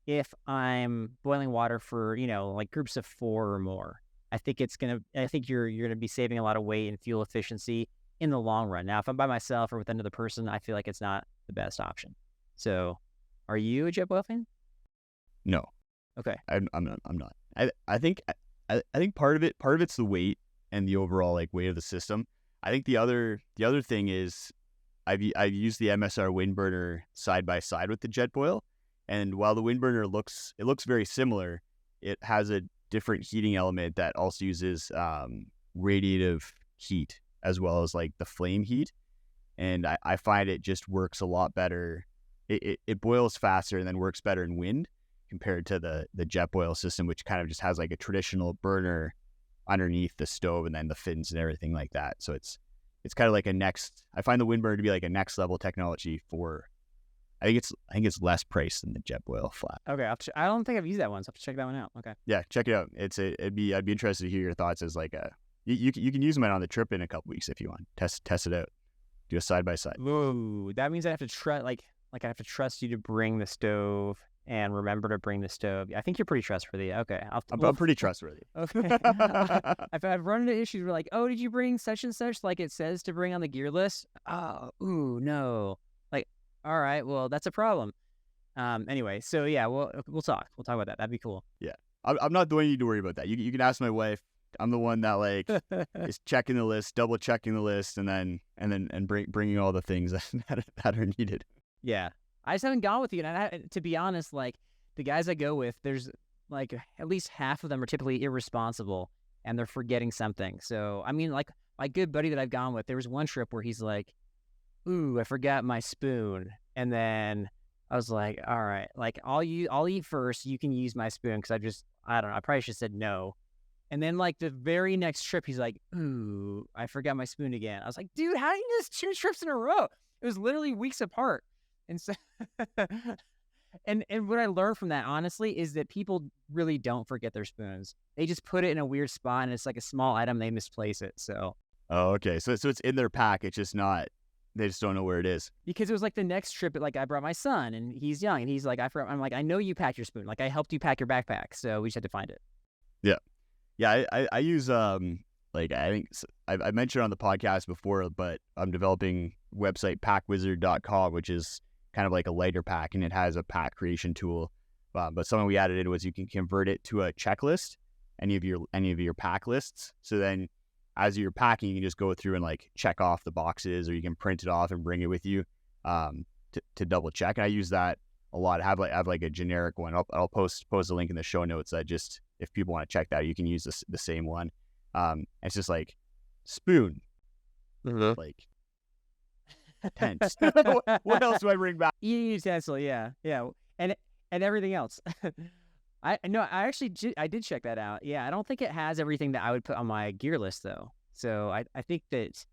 B: if I'm boiling water for, like groups of 4 or more. I think you're going to be saving a lot of weight and fuel efficiency in the long run. Now, if I'm by myself or with another person, I feel like it's not the best option. So, are you a Jetboil fan?
A: No.
B: Okay.
A: I'm not. I think part of it's the weight and the overall like weight of the system. I think the other thing is I've used the MSR Windburner side by side with the Jetboil, and while the Windburner looks very similar, it has a different heating element that also uses radiative heat as well as like the flame heat, and I find it just works a lot better. It boils faster and then works better in wind compared to the Jetboil system, which kind of just has like a traditional burner underneath the stove and then the fins and everything like that. So it's kind of like I find the wind burner to be like a next level technology for, I think it's less priced than the Jetboil flat.
B: Okay, I don't think I've used that one, so I have to check that one out. Okay.
A: Yeah, check it out. I'd be interested to hear your thoughts as like you can use mine on the trip in a couple weeks if you want. Test it out. Do a side by side.
B: Ooh, that means I have to trust like I have to trust you to bring the stove and remember to bring the stove. I think you're pretty trustworthy. Okay,
A: I'm pretty trustworthy.
B: Okay. I've run into issues where like, oh, did you bring such and such like it says to bring on the gear list? Oh, ooh, no. Like, all right, well, that's a problem. Anyway, so yeah, we'll talk. We'll talk about that. That'd be cool.
A: Yeah, I'm not the one you need to worry about that. You can ask my wife. I'm the one that like is checking the list, double checking the list, and bringing all the things that are needed.
B: Yeah, I just haven't gone with you, and to be honest, like the guys I go with, there's like at least half of them are typically irresponsible and they're forgetting something. So I mean, like my good buddy that I've gone with, there was one trip where he's like, "Ooh, I forgot my spoon," and then I was like, "All right, like I'll eat first. You can use my spoon because I don't know. I probably should have said no." And then like the very next trip, he's like, "Ooh, I forgot my spoon again." I was like, "Dude, how do you miss 2 trips in a row?" It was literally weeks apart. And so, and what I learned from that, honestly, is that people really don't forget their spoons. They just put it in a weird spot, and it's like a small item. They misplace it. So.
A: Oh, okay. So it's in their pack. It's just not. They just don't know where it is.
B: Because it was like the next trip. Like I brought my son, and he's young, and he's like, I'm like, I know you packed your spoon. Like I helped you pack your backpack, so we just had to find it.
A: Yeah. I use like I think I mentioned on the podcast before, but I'm developing website packwizard.com, which is kind of like a lighter pack, and it has a pack creation tool. But something we added in was you can convert it to a checklist, any of your pack lists. So then, as you're packing, you can just go through and like check off the boxes, or you can print it off and bring it with you to double check. And I use that a lot. I have like a generic one. I'll post a link in the show notes. That just if people want to check that, you can use the same one. It's just like spoon, like tents. What else do I bring back?
B: Eating utensil, yeah, and everything else. I did check that out. Yeah, I don't think it has everything that I would put on my gear list though. So I think that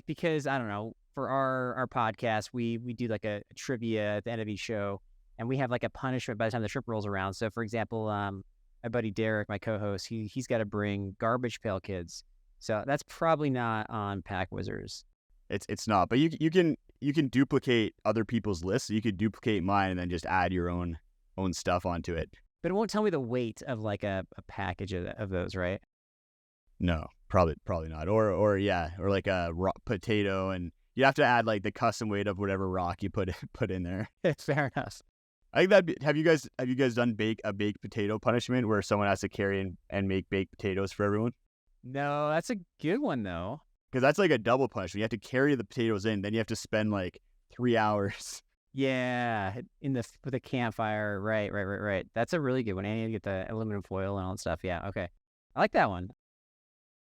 B: because I don't know, for our podcast we do like a trivia at the end of each show, and we have like a punishment by the time the trip rolls around. So for example, my buddy Derek, my co-host, he's got to bring garbage pail kids. So that's probably not on Pack Wizards.
A: It's not, but you can duplicate other people's lists. You could duplicate mine and then just add your own stuff onto it.
B: But it won't tell me the weight of like a package of those, right?
A: No, probably not. Or like a potato, and you have to add like the custom weight of whatever rock you put in there.
B: Fair enough.
A: I think that have you guys done a baked potato punishment where someone has to carry and make baked potatoes for everyone?
B: No, that's a good one though.
A: Because that's like a double punishment. You have to carry the potatoes in, then you have to spend like 3 hours.
B: Yeah, with a campfire. Right. That's a really good one. And you get the aluminum foil and all that stuff. Yeah, okay. I like that one.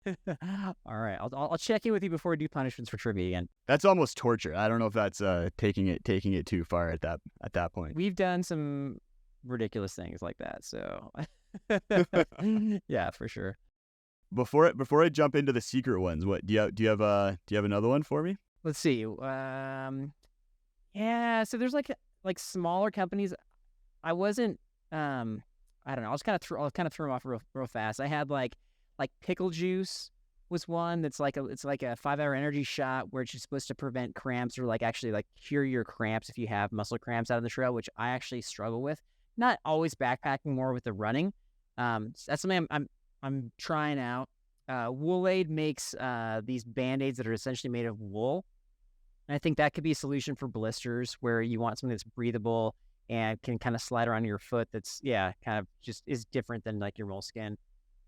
B: All right, I'll check in with you before we do punishments for trivia again.
A: That's almost torture. I don't know if that's taking it too far at that point.
B: We've done some ridiculous things like that, so yeah, for sure.
A: Before I jump into the secret ones, what do you have another one for me?
B: Let's see. Yeah, so there's like smaller companies. I wasn't I don't know. I'll kind of throw them off real fast. I had like pickle juice was one that's like it's like a 5-hour energy shot where it's just supposed to prevent cramps or like actually like cure your cramps if you have muscle cramps out on the trail, which I actually struggle with. Not always backpacking, more with the running. So that's something I'm trying out. Wool Aid makes these Band-Aids that are essentially made of wool. And I think that could be a solution for blisters where you want something that's breathable and can kind of slide around your foot that's, kind of just is different than like your moleskin.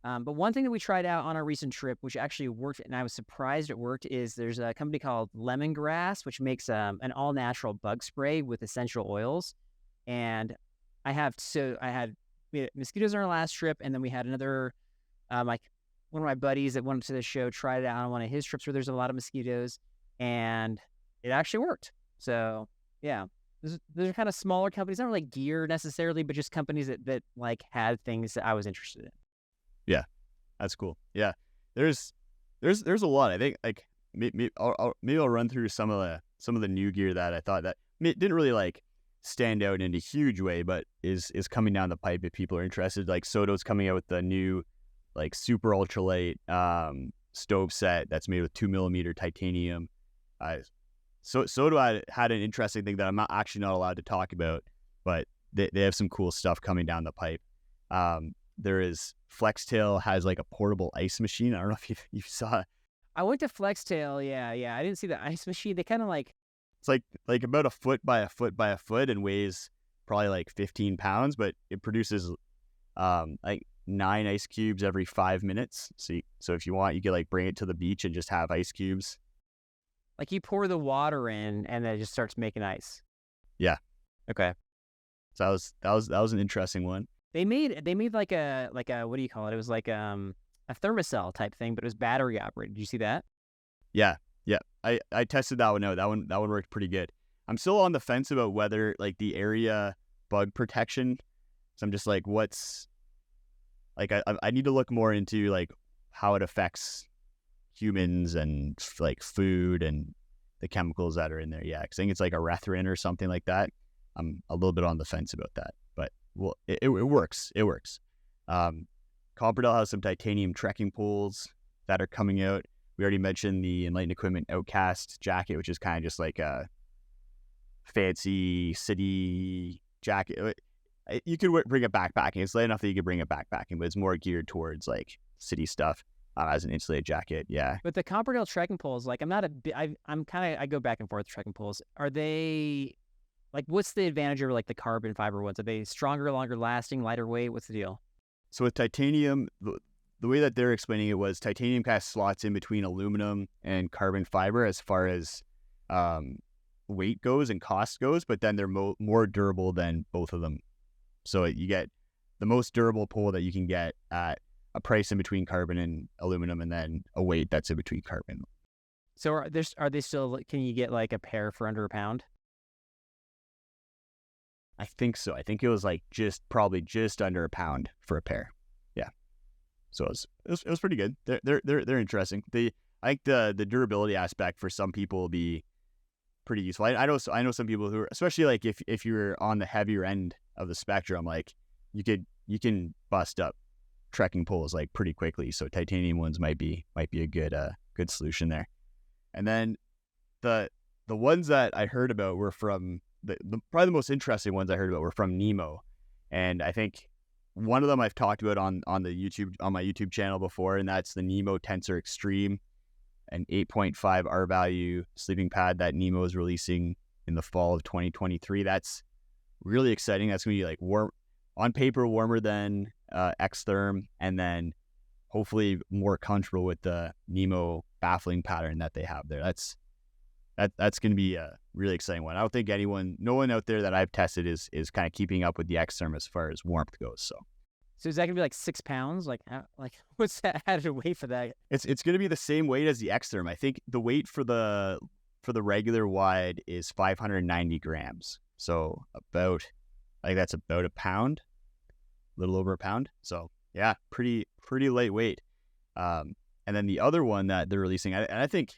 B: But one thing that we tried out on our recent trip, which actually worked, and I was surprised it worked, is there's a company called Lemongrass, which makes an all-natural bug spray with essential oils. And we had mosquitoes on our last trip, and then we had another, like one of my buddies that went to the show tried it out on one of his trips where there's a lot of mosquitoes, and it actually worked. So, yeah. Those are kind of smaller companies, not really gear necessarily, but just companies that like had things that I was interested in.
A: That's cool. Yeah, there's a lot. I think like maybe I'll run through some of the new gear that I thought that didn't really like stand out in a huge way, but is coming down the pipe if people are interested. Like Soto's coming out with the new like super ultralight stove set that's made with 2mm titanium. So Soto had an interesting thing that I'm not allowed to talk about, but they have some cool stuff coming down the pipe. There is Flextail has like a portable ice machine. I don't know if you saw.
B: I went to Flextail. Yeah. I didn't see the ice machine. They kind of like.
A: It's like about a foot by a foot by a foot and weighs probably like 15 pounds, but it produces like 9 ice cubes every 5 minutes. So if you want, you could like bring it to the beach and just have ice cubes.
B: Like you pour the water in and then it just starts making ice.
A: Yeah.
B: Okay.
A: So that was an interesting one.
B: They made like a what do you call it? It was like a thermocell type thing, but it was battery operated. Did you see that?
A: Yeah. I tested that one out. That one worked pretty good. I'm still on the fence about whether like the area bug protection. So I'm just like, what's like I need to look more into like how it affects humans and like food and the chemicals that are in there. Yeah, 'cause I think it's like erythrin or something like that. I'm a little bit on the fence about that, but well, it works. It works. Compradel has some titanium trekking poles that are coming out. We already mentioned the Enlightened Equipment Outcast jacket, which is kind of just like a fancy city jacket. You could bring it backpacking. It's light enough that you could bring it backpacking, but it's more geared towards like city stuff as an insulated jacket. Yeah.
B: But the Compradel trekking poles, like I go back and forth with trekking poles. Are they like, what's the advantage over like the carbon fiber ones? Are they stronger, longer lasting, lighter weight? What's the deal?
A: So with titanium, the way that they're explaining it was titanium kind of slots in between aluminum and carbon fiber as far as weight goes and cost goes, but then they're more durable than both of them. So you get the most durable pole that you can get at a price in between carbon and aluminum, and then a weight that's in between carbon.
B: So are they still? Can you get like a pair for under £1?
A: I think so. I think it was like probably just under £1 for a pair. Yeah. So it was pretty good. They're interesting. I think the durability aspect for some people will be pretty useful. I know some people who are, especially like if you're on the heavier end of the spectrum, like you can bust up trekking poles like pretty quickly. So titanium ones might be a good solution there. And then the ones that I heard about were from probably the most interesting ones I heard about were from Nemo, and I think one of them I've talked about on my YouTube channel before, and that's the Nemo Tensor Extreme, an 8.5 R value sleeping pad that Nemo is releasing in the fall of 2023. That's really exciting. That's going to be like warm on paper, warmer than X-Therm, and then hopefully more comfortable with the Nemo baffling pattern that they have there. That's going to be a really exciting one. I don't think no one out there that I've tested is kind of keeping up with the X-Therm as far as warmth goes. So
B: is that going to be like 6 pounds? Like what's that added weight for that?
A: It's going to be the same weight as the X-Therm. I think the weight for the regular wide is 590 grams. So that's about a pound, a little over a pound. So yeah, pretty lightweight. And then the other one that they're releasing, and I think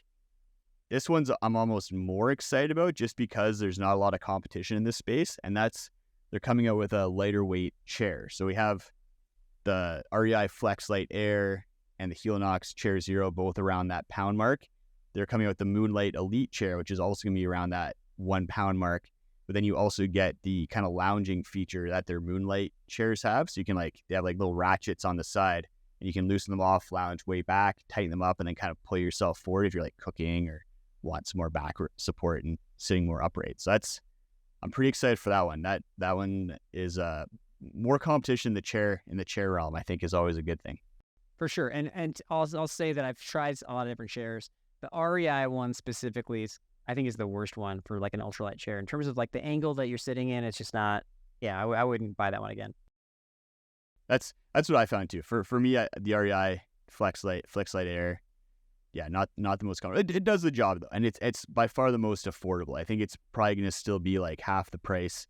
A: this one's I'm almost more excited about just because there's not a lot of competition in this space, and they're coming out with a lighter weight chair. So we have the REI Flex Light Air and the Helinox Chair Zero, both around that pound mark. They're coming out with the Moonlight Elite chair, which is also going to be around that 1 pound mark. But then you also get the kind of lounging feature that their Moonlight chairs have. So you can they have like little ratchets on the side, and you can loosen them off, lounge way back, tighten them up, and then kind of pull yourself forward if you're like cooking or want some more back support and sitting more upright. So I'm pretty excited for that one. That one is more competition in the chair realm, I think, is always a good thing.
B: For sure. And I'll say that I've tried a lot of different chairs. The REI one specifically I think is the worst one for like an ultralight chair in terms of like the angle that you're sitting in. It's just not. Yeah, I wouldn't buy that one again.
A: That's what I found too. For me, the REI Flex Light Air. Yeah, not the most comfortable. It does the job though, and it's by far the most affordable. I think it's probably going to still be like half the price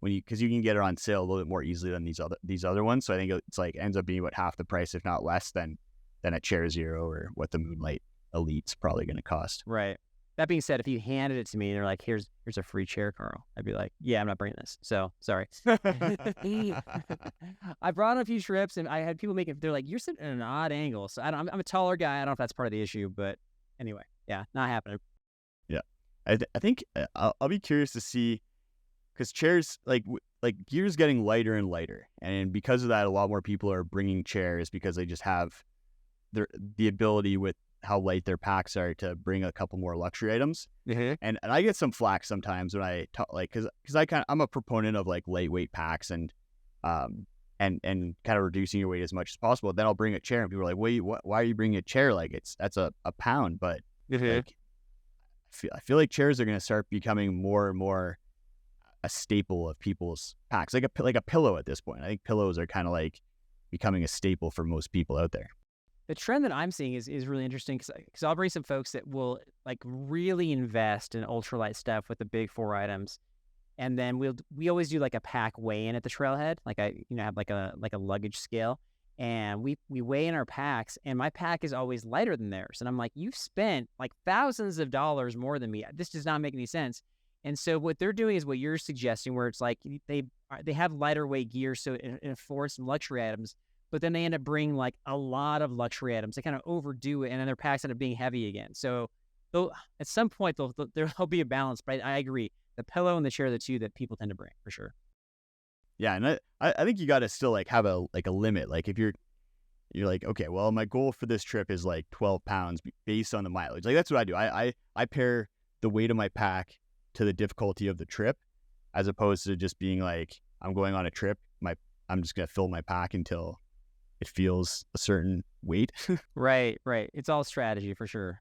A: because you can get it on sale a little bit more easily than these other ones. So I think it's like ends up being about half the price, if not less, than a Chair Zero or what the Moonlight Elite's probably going to cost.
B: Right. That being said, if you handed it to me and they're like, here's a free chair, Carl, I'd be like, yeah, I'm not bringing this. So sorry. I brought on a few trips and I had people they're like, you're sitting at an odd angle. So I'm a taller guy. I don't know if that's part of the issue, but anyway, yeah, not happening.
A: Yeah. I think I'll be curious to see, because chairs, like gear's getting lighter and lighter. And because of that, a lot more people are bringing chairs because they just have the ability with how light their packs are to bring a couple more luxury items.
B: Mm-hmm.
A: And I get some flack sometimes when I talk, like, because I'm a proponent of like lightweight packs and kind of reducing your weight as much as possible. Then I'll bring a chair and people are like, wait, why are you bringing a chair? Like that's a pound. But like, I feel like chairs are going to start becoming more and more a staple of people's packs, like a pillow at this point. I think pillows are kind of like becoming a staple for most people out there.
B: The trend that I'm seeing is really interesting because I'll bring some folks that will like really invest in ultralight stuff with the big 4 items, and then we always do like a pack weigh-in at the trailhead. Like I have like a luggage scale, and we weigh in our packs, and my pack is always lighter than theirs, and I'm like, you've spent like thousands of dollars more than me. This does not make any sense. And so what they're doing is what you're suggesting, where it's like they have lighter weight gear, so it affords some luxury items. But then they end up bringing like a lot of luxury items. They kind of overdo it, and then their packs end up being heavy again. So at some point, there'll be a balance. But I agree. The pillow and the chair are the two that people tend to bring, for sure.
A: Yeah, and I think you got to still like have a limit. Like if you're like, okay, well, my goal for this trip is like 12 pounds based on the mileage. Like that's what I do. I pair the weight of my pack to the difficulty of the trip, as opposed to just being like, I'm going on a trip. I'm just gonna fill my pack until it feels a certain weight.
B: Right. It's all strategy for sure.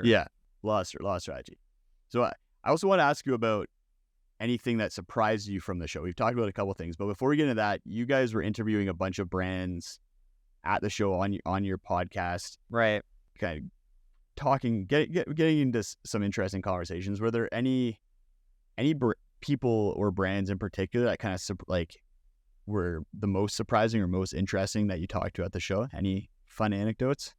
A: Yeah, a lot of strategy. So I also want to ask you about anything that surprised you from the show. We've talked about a couple of things, but before we get into that, you guys were interviewing a bunch of brands at the show on your podcast.
B: Right.
A: Kind of talking, getting into some interesting conversations. Were there any people or brands in particular that kind of were the most surprising or most interesting that you talked to at the show? Any fun anecdotes?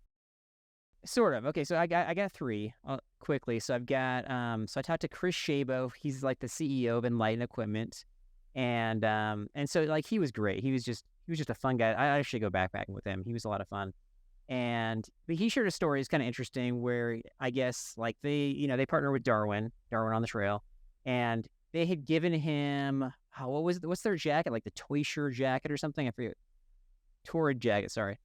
B: Sort of. Okay, so I got 3 quickly. So I've got so I talked to Chris Shabo. He's like the CEO of Enlighten Equipment, and so like he was great. He was just a fun guy. I actually go backpacking with him. He was a lot of fun, but he shared a story. It's kind of interesting where I guess like they partner with Darwin on the trail, and they had given him what's their jacket, like the Toysher jacket or something? I forget. Torrid jacket, sorry.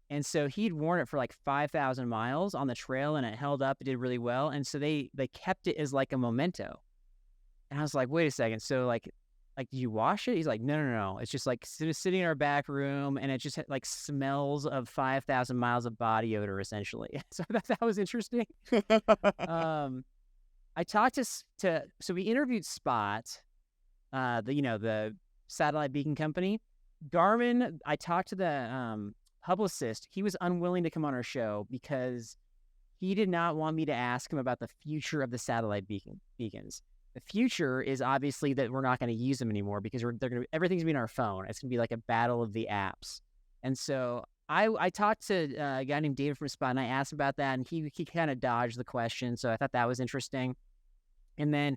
B: And so he'd worn it for like 5,000 miles on the trail, and it held up. It did really well. And so they kept it as like a memento. And I was like, wait a second. So like did you wash it? He's like, no. It's just like sitting in our back room, and it just like smells of 5,000 miles of body odor, essentially. So that was interesting. I talked so we interviewed Spot, the satellite beacon company. Garmin, I talked to the publicist. He was unwilling to come on our show because he did not want me to ask him about the future of the satellite beacons. The future is obviously that we're not going to use them anymore because everything's going to be on our phone. It's going to be like a battle of the apps. And so I talked to a guy named David from Spot, and I asked him about that, and he kind of dodged the question. So I thought that was interesting. And then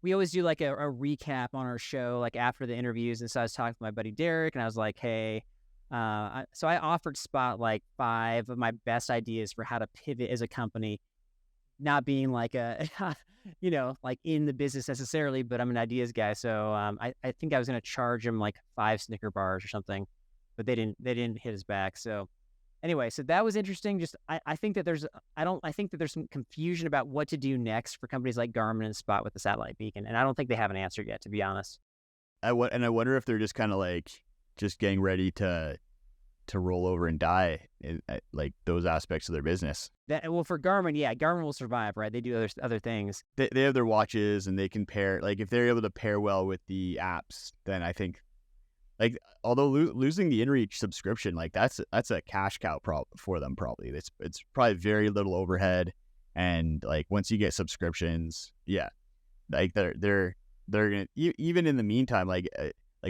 B: we always do like a recap on our show, like after the interviews. And so I was talking to my buddy Derek, and I was like, hey, so I offered Spot like 5 of my best ideas for how to pivot as a company, not being like like in the business necessarily, but I'm an ideas guy. So I think I was going to charge him like 5 Snicker bars or something, but they didn't hit us back. So anyway, so that was interesting. Just I think that there's some confusion about what to do next for companies like Garmin and Spot with the satellite beacon, and I don't think they have an answer yet, to be honest.
A: I wonder if they're just kind of like just getting ready to roll over and die in like those aspects of their business.
B: Well, for Garmin, yeah, Garmin will survive, right? They do other things.
A: They have their watches, and they can pair, like if they're able to pair well with the apps, then I think, like, although losing the InReach subscription, like that's a cash cow for them probably. It's probably very little overhead, and like once you get subscriptions, yeah, like they're gonna even in the meantime, like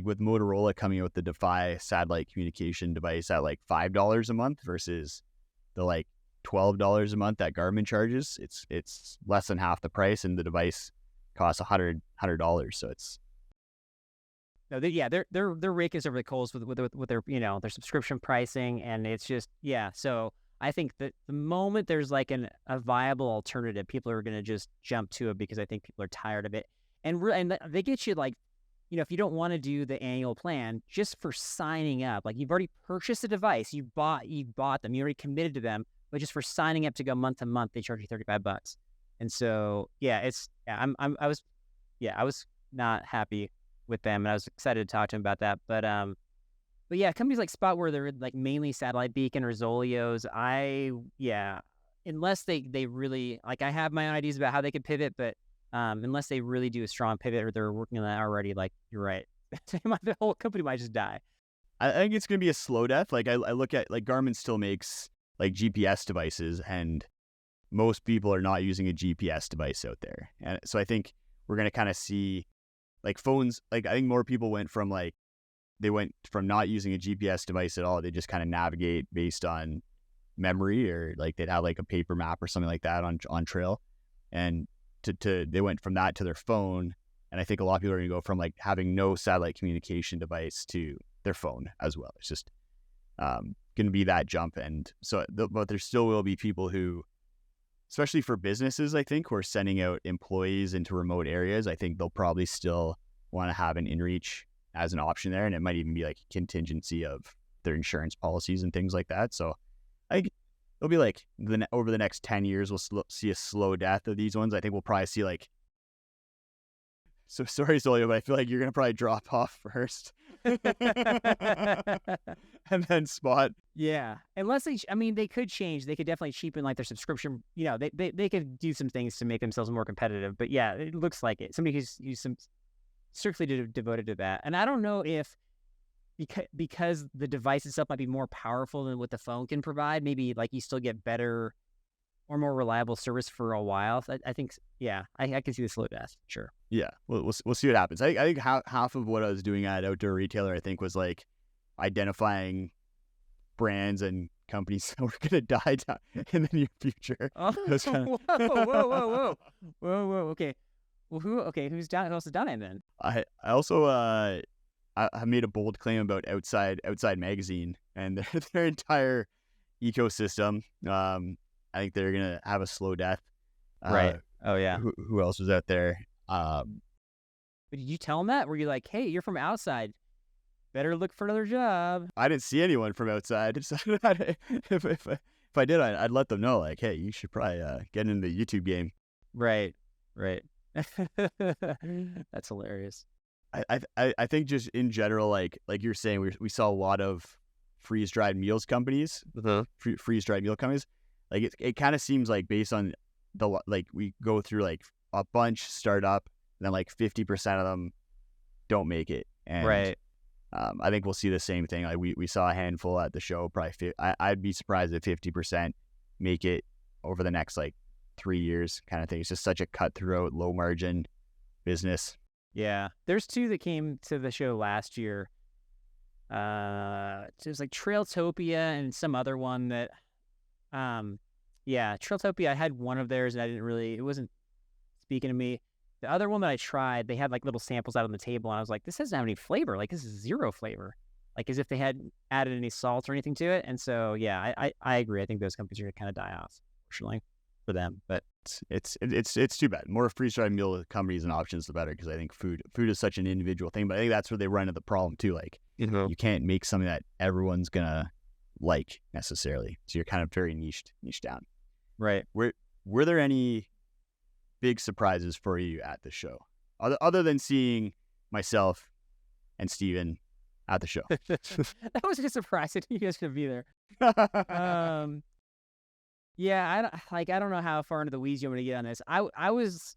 A: with Motorola coming out with the Defy satellite communication device at like $5 a month versus the like $12 a month that Garmin charges. It's less than half the price, and the device costs $100. So it's
B: No, they're raking us over the coals with their their subscription pricing, and it's just So I think that the moment there's like a viable alternative, people are going to just jump to it because I think people are tired of it, and they get you like, if you don't want to do the annual plan, just for signing up, like you've already purchased a device, you bought them, you already committed to them, but just for signing up to go month to month, they charge you $35. And so I was not happy with them, and I was excited to talk to him about that. But yeah, companies like Spot, where they're like mainly satellite beacon or Zolios, unless they really, like, I have my own ideas about how they could pivot, but unless they really do a strong pivot or they're working on that already, like, you're right, the whole company might just die.
A: I think it's going to be a slow death. Like I look at, like, Garmin still makes like GPS devices, and most people are not using a GPS device out there. And so I think we're going to kind of see, like, phones, like, I think more people went from not using a GPS device at all. They just kind of navigate based on memory, or like they'd have like a paper map or something like that on trail. And they went from that to their phone. And I think a lot of people are going to go from like having no satellite communication device to their phone as well. It's just going to be that jump. And so, but there still will be people who, especially for businesses, I think, who are sending out employees into remote areas, I think they'll probably still want to have an inReach as an option there. And it might even be like a contingency of their insurance policies and things like that. So I think it'll be like over the next 10 years, we'll see a slow death of these ones. I think we'll probably see like, so sorry, Zolio, but I feel like you're going to probably drop off first. And then Spot.
B: Yeah. Unless they could change. They could definitely cheapen like their subscription. They could do some things to make themselves more competitive. But yeah, it looks like it. Somebody who's strictly devoted to that. And I don't know if because the device itself might be more powerful than what the phone can provide, maybe like you still get better or more reliable service for a while. I think, I can see the slow death. Sure.
A: Yeah, we'll see what happens. I think half of what I was doing at Outdoor Retailer, I think, was like identifying brands and companies that were going to die in the near future.
B: Oh, whoa. Okay. Well, who's done it then?
A: I also I made a bold claim about Outside Magazine and their entire ecosystem. I think they're gonna have a slow death.
B: Right. Oh yeah.
A: Who else was out there?
B: But did you tell them that? Were you like, hey, you're from Outside, better look for another job?
A: I didn't see anyone from Outside. So if I did, I'd let them know, like, hey, you should probably get into the YouTube game.
B: Right. That's hilarious.
A: I think just in general, like you're saying, we saw a lot of freeze-dried meals companies, freeze-dried meal companies. Like it kind of seems like, based on we go through like a bunch start up, and then like 50% of them don't make it. And
B: right.
A: I think we'll see the same thing. Like we saw a handful at the show. Probably I'd be surprised if 50% make it over the next like 3 years, kind of thing. It's just such a cutthroat, low margin business.
B: Yeah, there's two that came to the show last year. It was like Trailtopia and some other one that, Trailtopia. I had one of theirs and it wasn't speaking to me. The other one that I tried, they had like little samples out on the table, and I was like, this doesn't have any flavor. Like, this is zero flavor. Like, as if they hadn't added any salt or anything to it. And so, yeah, I agree. I think those companies are going to kind of die off, unfortunately, for them. But
A: it's too bad. More freeze-dried meal companies and options, the better, because I think food is such an individual thing. But I think that's where they run into the problem too. Like, you can't make something that everyone's gonna like necessarily. So you're kind of very niche down.
B: Right.
A: Were there any big surprises for you at the show, other than seeing myself and Steven at the show?
B: That was a surprise. I think you guys could be there. Yeah, I don't know how far into the weeds you want me to get on this. I was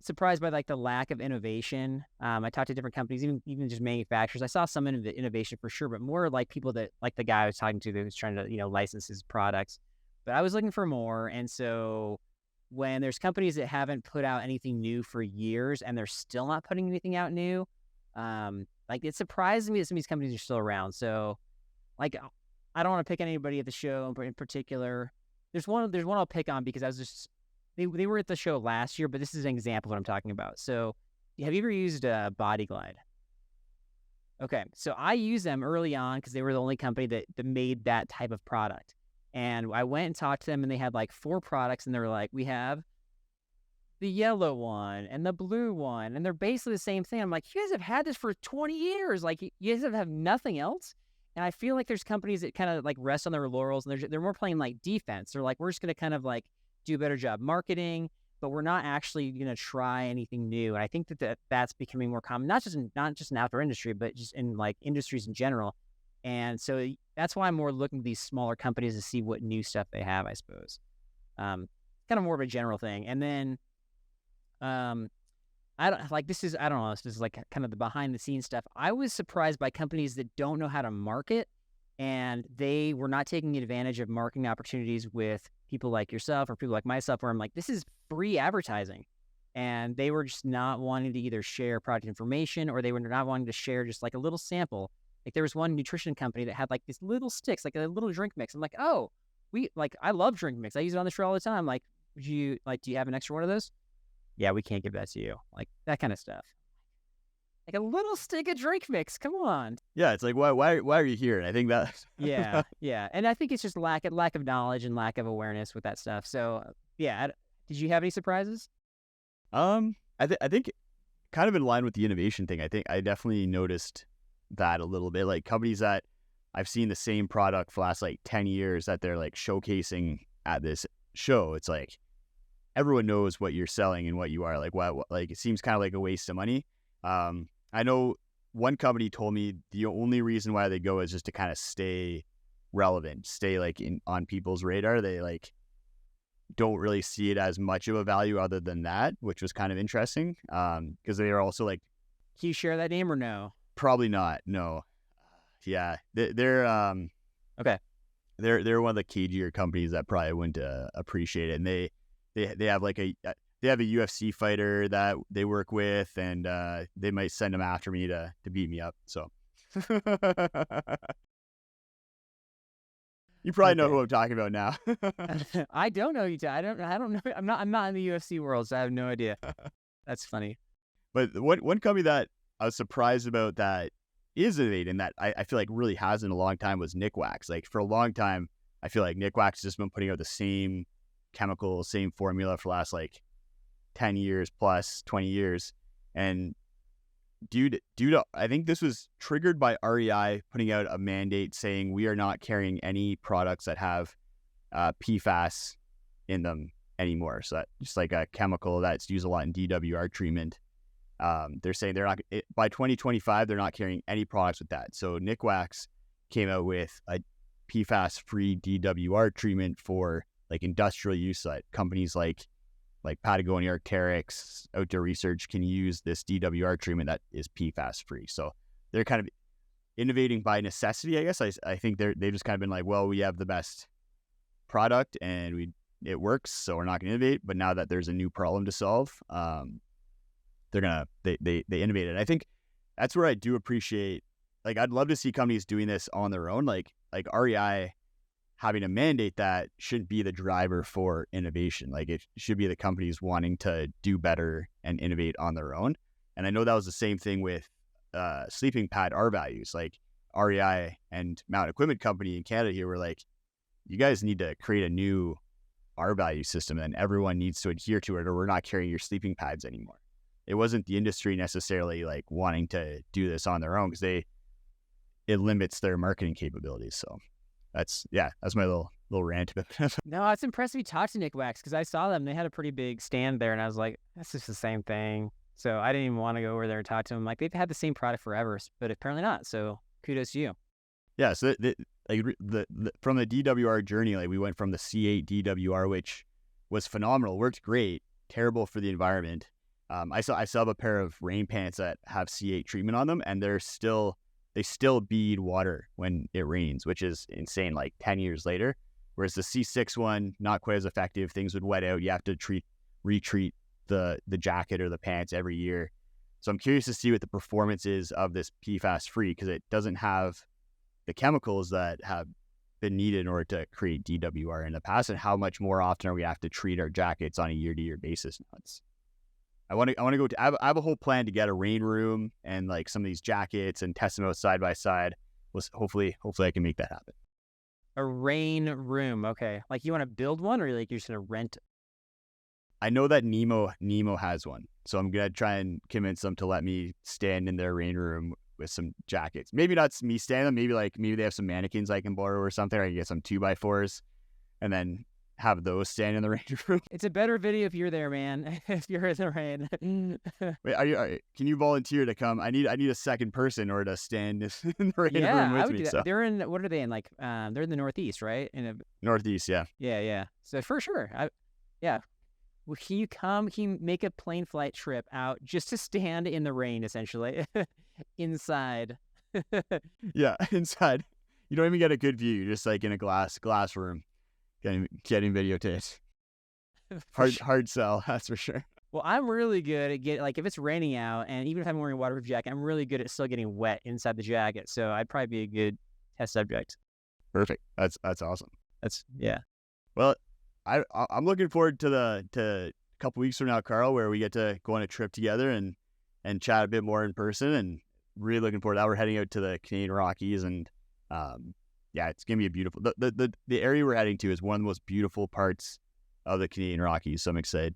B: surprised by like the lack of innovation. I talked to different companies, even just manufacturers. I saw some innovation for sure, but more like people that, like the guy I was talking to that was trying to license his products. But I was looking for more, and so when there's companies that haven't put out anything new for years and they're still not putting anything out new, like, it surprises me that some of these companies are still around. So, like, I don't want to pick anybody at the show in particular. there's one I'll pick on because I was just they were at the show last year, but this is an example of what I'm talking about. So have you ever used Body Glide? Okay, so I used them early on because they were the only company that made that type of product. And I went and talked to them, and they had like 4 products, and they were like, we have the yellow one and the blue one, and they're basically the same thing. I'm like, you guys have had this for 20 years. Like, you guys have nothing else? And I feel like there's companies that kind of like rest on their laurels, and they're more playing like defense. They're like, we're just going to kind of like do a better job marketing, but we're not actually going to try anything new. And I think that's becoming more common, not just in outdoor industry, but just in like industries in general. And so that's why I'm more looking at these smaller companies to see what new stuff they have, I suppose. Kind of more of a general thing. And then, I don't know. This is like kind of the behind the scenes stuff. I was surprised by companies that don't know how to market, and they were not taking advantage of marketing opportunities with people like yourself or people like myself, where I'm like, this is free advertising. And they were just not wanting to either share product information, or they were not wanting to share just like a little sample. Like there was one nutrition company that had like these little sticks, like a little drink mix. I'm like, oh, I love drink mix. I use it on the show all the time. Like, do you have an extra one of those? Yeah, we can't give that to you. Like that kind of stuff. Like a little stick of drink mix. Come on.
A: Yeah, it's like why are you here? And I think that
B: yeah, and I think it's just lack of knowledge and lack of awareness with that stuff. So yeah, did you have any surprises?
A: I think kind of in line with the innovation thing. I think I definitely noticed that a little bit. Like companies that I've seen the same product for the last like 10 years that they're like showcasing at this show. It's like everyone knows what you're selling and what you are. Like what like it seems kind of like a waste of money. I know one company told me the only reason why they go is just to kind of stay relevant, stay like on people's radar. They like don't really see it as much of a value other than that, which was kind of interesting. Because they are also like,
B: can you share that name or no?
A: Probably not. No. Yeah, they're
B: okay.
A: They're one of the cagier companies that probably wouldn't appreciate it, and they have like they have a UFC fighter that they work with, and they might send him after me to beat me up. So you probably know who I'm talking about now.
B: I don't know you. I don't know. I'm not in the UFC world, so I have no idea. That's funny.
A: But one company that I was surprised about that is innovating that I feel like really has in a long time was Nick Wax. Like for a long time, I feel like Nick Wax has just been putting out the same chemical, same formula for the last like 10 years plus 20 years. And due to I think this was triggered by REI putting out a mandate saying we are not carrying any products that have PFAS in them anymore. So that's just like a chemical that's used a lot in DWR treatment. They're saying they're not, by 2025, they're not carrying any products with that. So Nick Wax came out with a PFAS-free DWR treatment for like industrial use that companies like Patagonia, Arc'teryx, Outdoor Research can use this DWR treatment that is PFAS-free. So they're kind of innovating by necessity, I guess. I think they've just kind of been like, well, we have the best product and it works, so we're not going to innovate. But now that there's a new problem to solve, they innovated. I think that's where I do appreciate, like, I'd love to see companies doing this on their own. Like REI having a mandate that shouldn't be the driver for innovation. Like it should be the companies wanting to do better and innovate on their own. And I know that was the same thing with sleeping pad R values. Like REI and Mountain Equipment Company in Canada here were like, you guys need to create a new R value system and everyone needs to adhere to it, or we're not carrying your sleeping pads anymore. It wasn't the industry necessarily like wanting to do this on their own because it limits their marketing capabilities. So that's my little rant.
B: No, it's impressive you talked to Nick Wax because I saw them. They had a pretty big stand there, and I was like, that's just the same thing. So I didn't even want to go over there and talk to them. Like they've had the same product forever, but apparently not. So kudos to you.
A: Yeah. So from the DWR journey, like we went from the C8 DWR, which was phenomenal, worked great, terrible for the environment. I still have a pair of rain pants that have C8 treatment on them, and they still bead water when it rains, which is insane, like 10 years later. Whereas the C6 one, not quite as effective. Things would wet out. You have to retreat the jacket or the pants every year. So I'm curious to see what the performance is of this PFAS free, because it doesn't have the chemicals that have been needed in order to create DWR in the past, and how much more often are we have to treat our jackets on a year-to-year basis now? I want to go to, I have a whole plan to get a rain room and like some of these jackets and test them out side by side. Hopefully I can make that happen.
B: A rain room. Okay. Like you want to build one, or like you're just going to rent?
A: I know that Nemo has one. So I'm going to try and convince them to let me stand in their rain room with some jackets. Maybe not me standing them. Maybe they have some mannequins I can borrow or something. I can get some 2x4s and then have those stand in the rain room.
B: It's a better video if you're there, man. If you're in the rain.
A: Wait, can you volunteer to come? I need a second person in order to stand in the rain room with
B: I would
A: me.
B: do that.
A: So.
B: They're in, what are they in? Like, they're in the Northeast, right?
A: Northeast, yeah.
B: Yeah. So for sure. Well, can you come? Can you make a plane flight trip out just to stand in the rain, essentially, inside?
A: Yeah, inside. You don't even get a good view. You're just like in a glass room, getting videotaped. Hard sell, that's for sure.
B: Well, I'm really good at getting, like, if it's raining out, and even if I'm wearing a waterproof jacket, I'm really good at still getting wet inside the jacket. So I'd probably be a good test subject.
A: Perfect. That's awesome.
B: Yeah.
A: Well, I'm looking forward to a couple weeks from now, Carl, where we get to go on a trip together and chat a bit more in person, and really looking forward to that. We're heading out to the Canadian Rockies, and it's gonna be a beautiful. The area we're heading to is one of the most beautiful parts of the Canadian Rockies. So I'm excited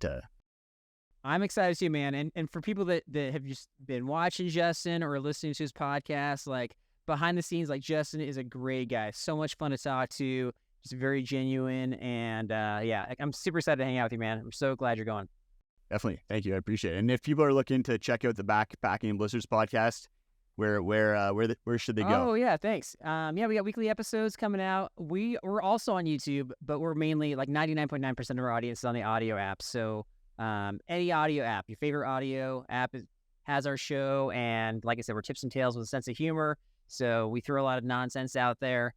B: too, man. And for people that have just been watching Justin or listening to his podcast, like behind the scenes, like Justin is a great guy. So much fun to talk to. Just very genuine, and I'm super excited to hang out with you, man. I'm so glad you're going.
A: Definitely, thank you. I appreciate it. And if people are looking to check out the Backpacking Blisters podcast, where should they go?
B: Oh yeah, thanks. We got weekly episodes coming out. We're also on YouTube, but we're mainly like 99.9% of our audience is on the audio app. So any audio app, your favorite audio app has our show, and like I said, we're tips and tales with a sense of humor. So we throw a lot of nonsense out there,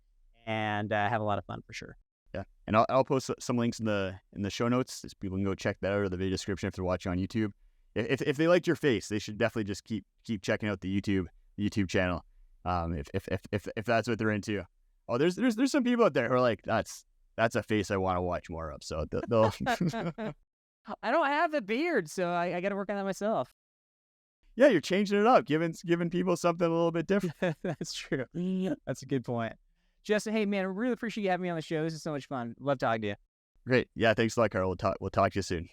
B: and have a lot of fun for sure.
A: Yeah, and I'll post some links in the show notes, so people can go check that out, or the video description if they're watching on YouTube. If they liked your face, they should definitely just keep checking out the YouTube channel. If that's what they're into. Oh, there's some people out there who are like, that's a face I want to watch more of. So they'll.
B: I don't have a beard, so I got to work on that myself.
A: Yeah, you're changing it up, giving people something a little bit different.
B: That's true. That's a good point. Justin, hey man, I really appreciate you having me on the show. This is so much fun. Love talking to you.
A: Great. Yeah, thanks a lot, Carl. We'll talk to you soon.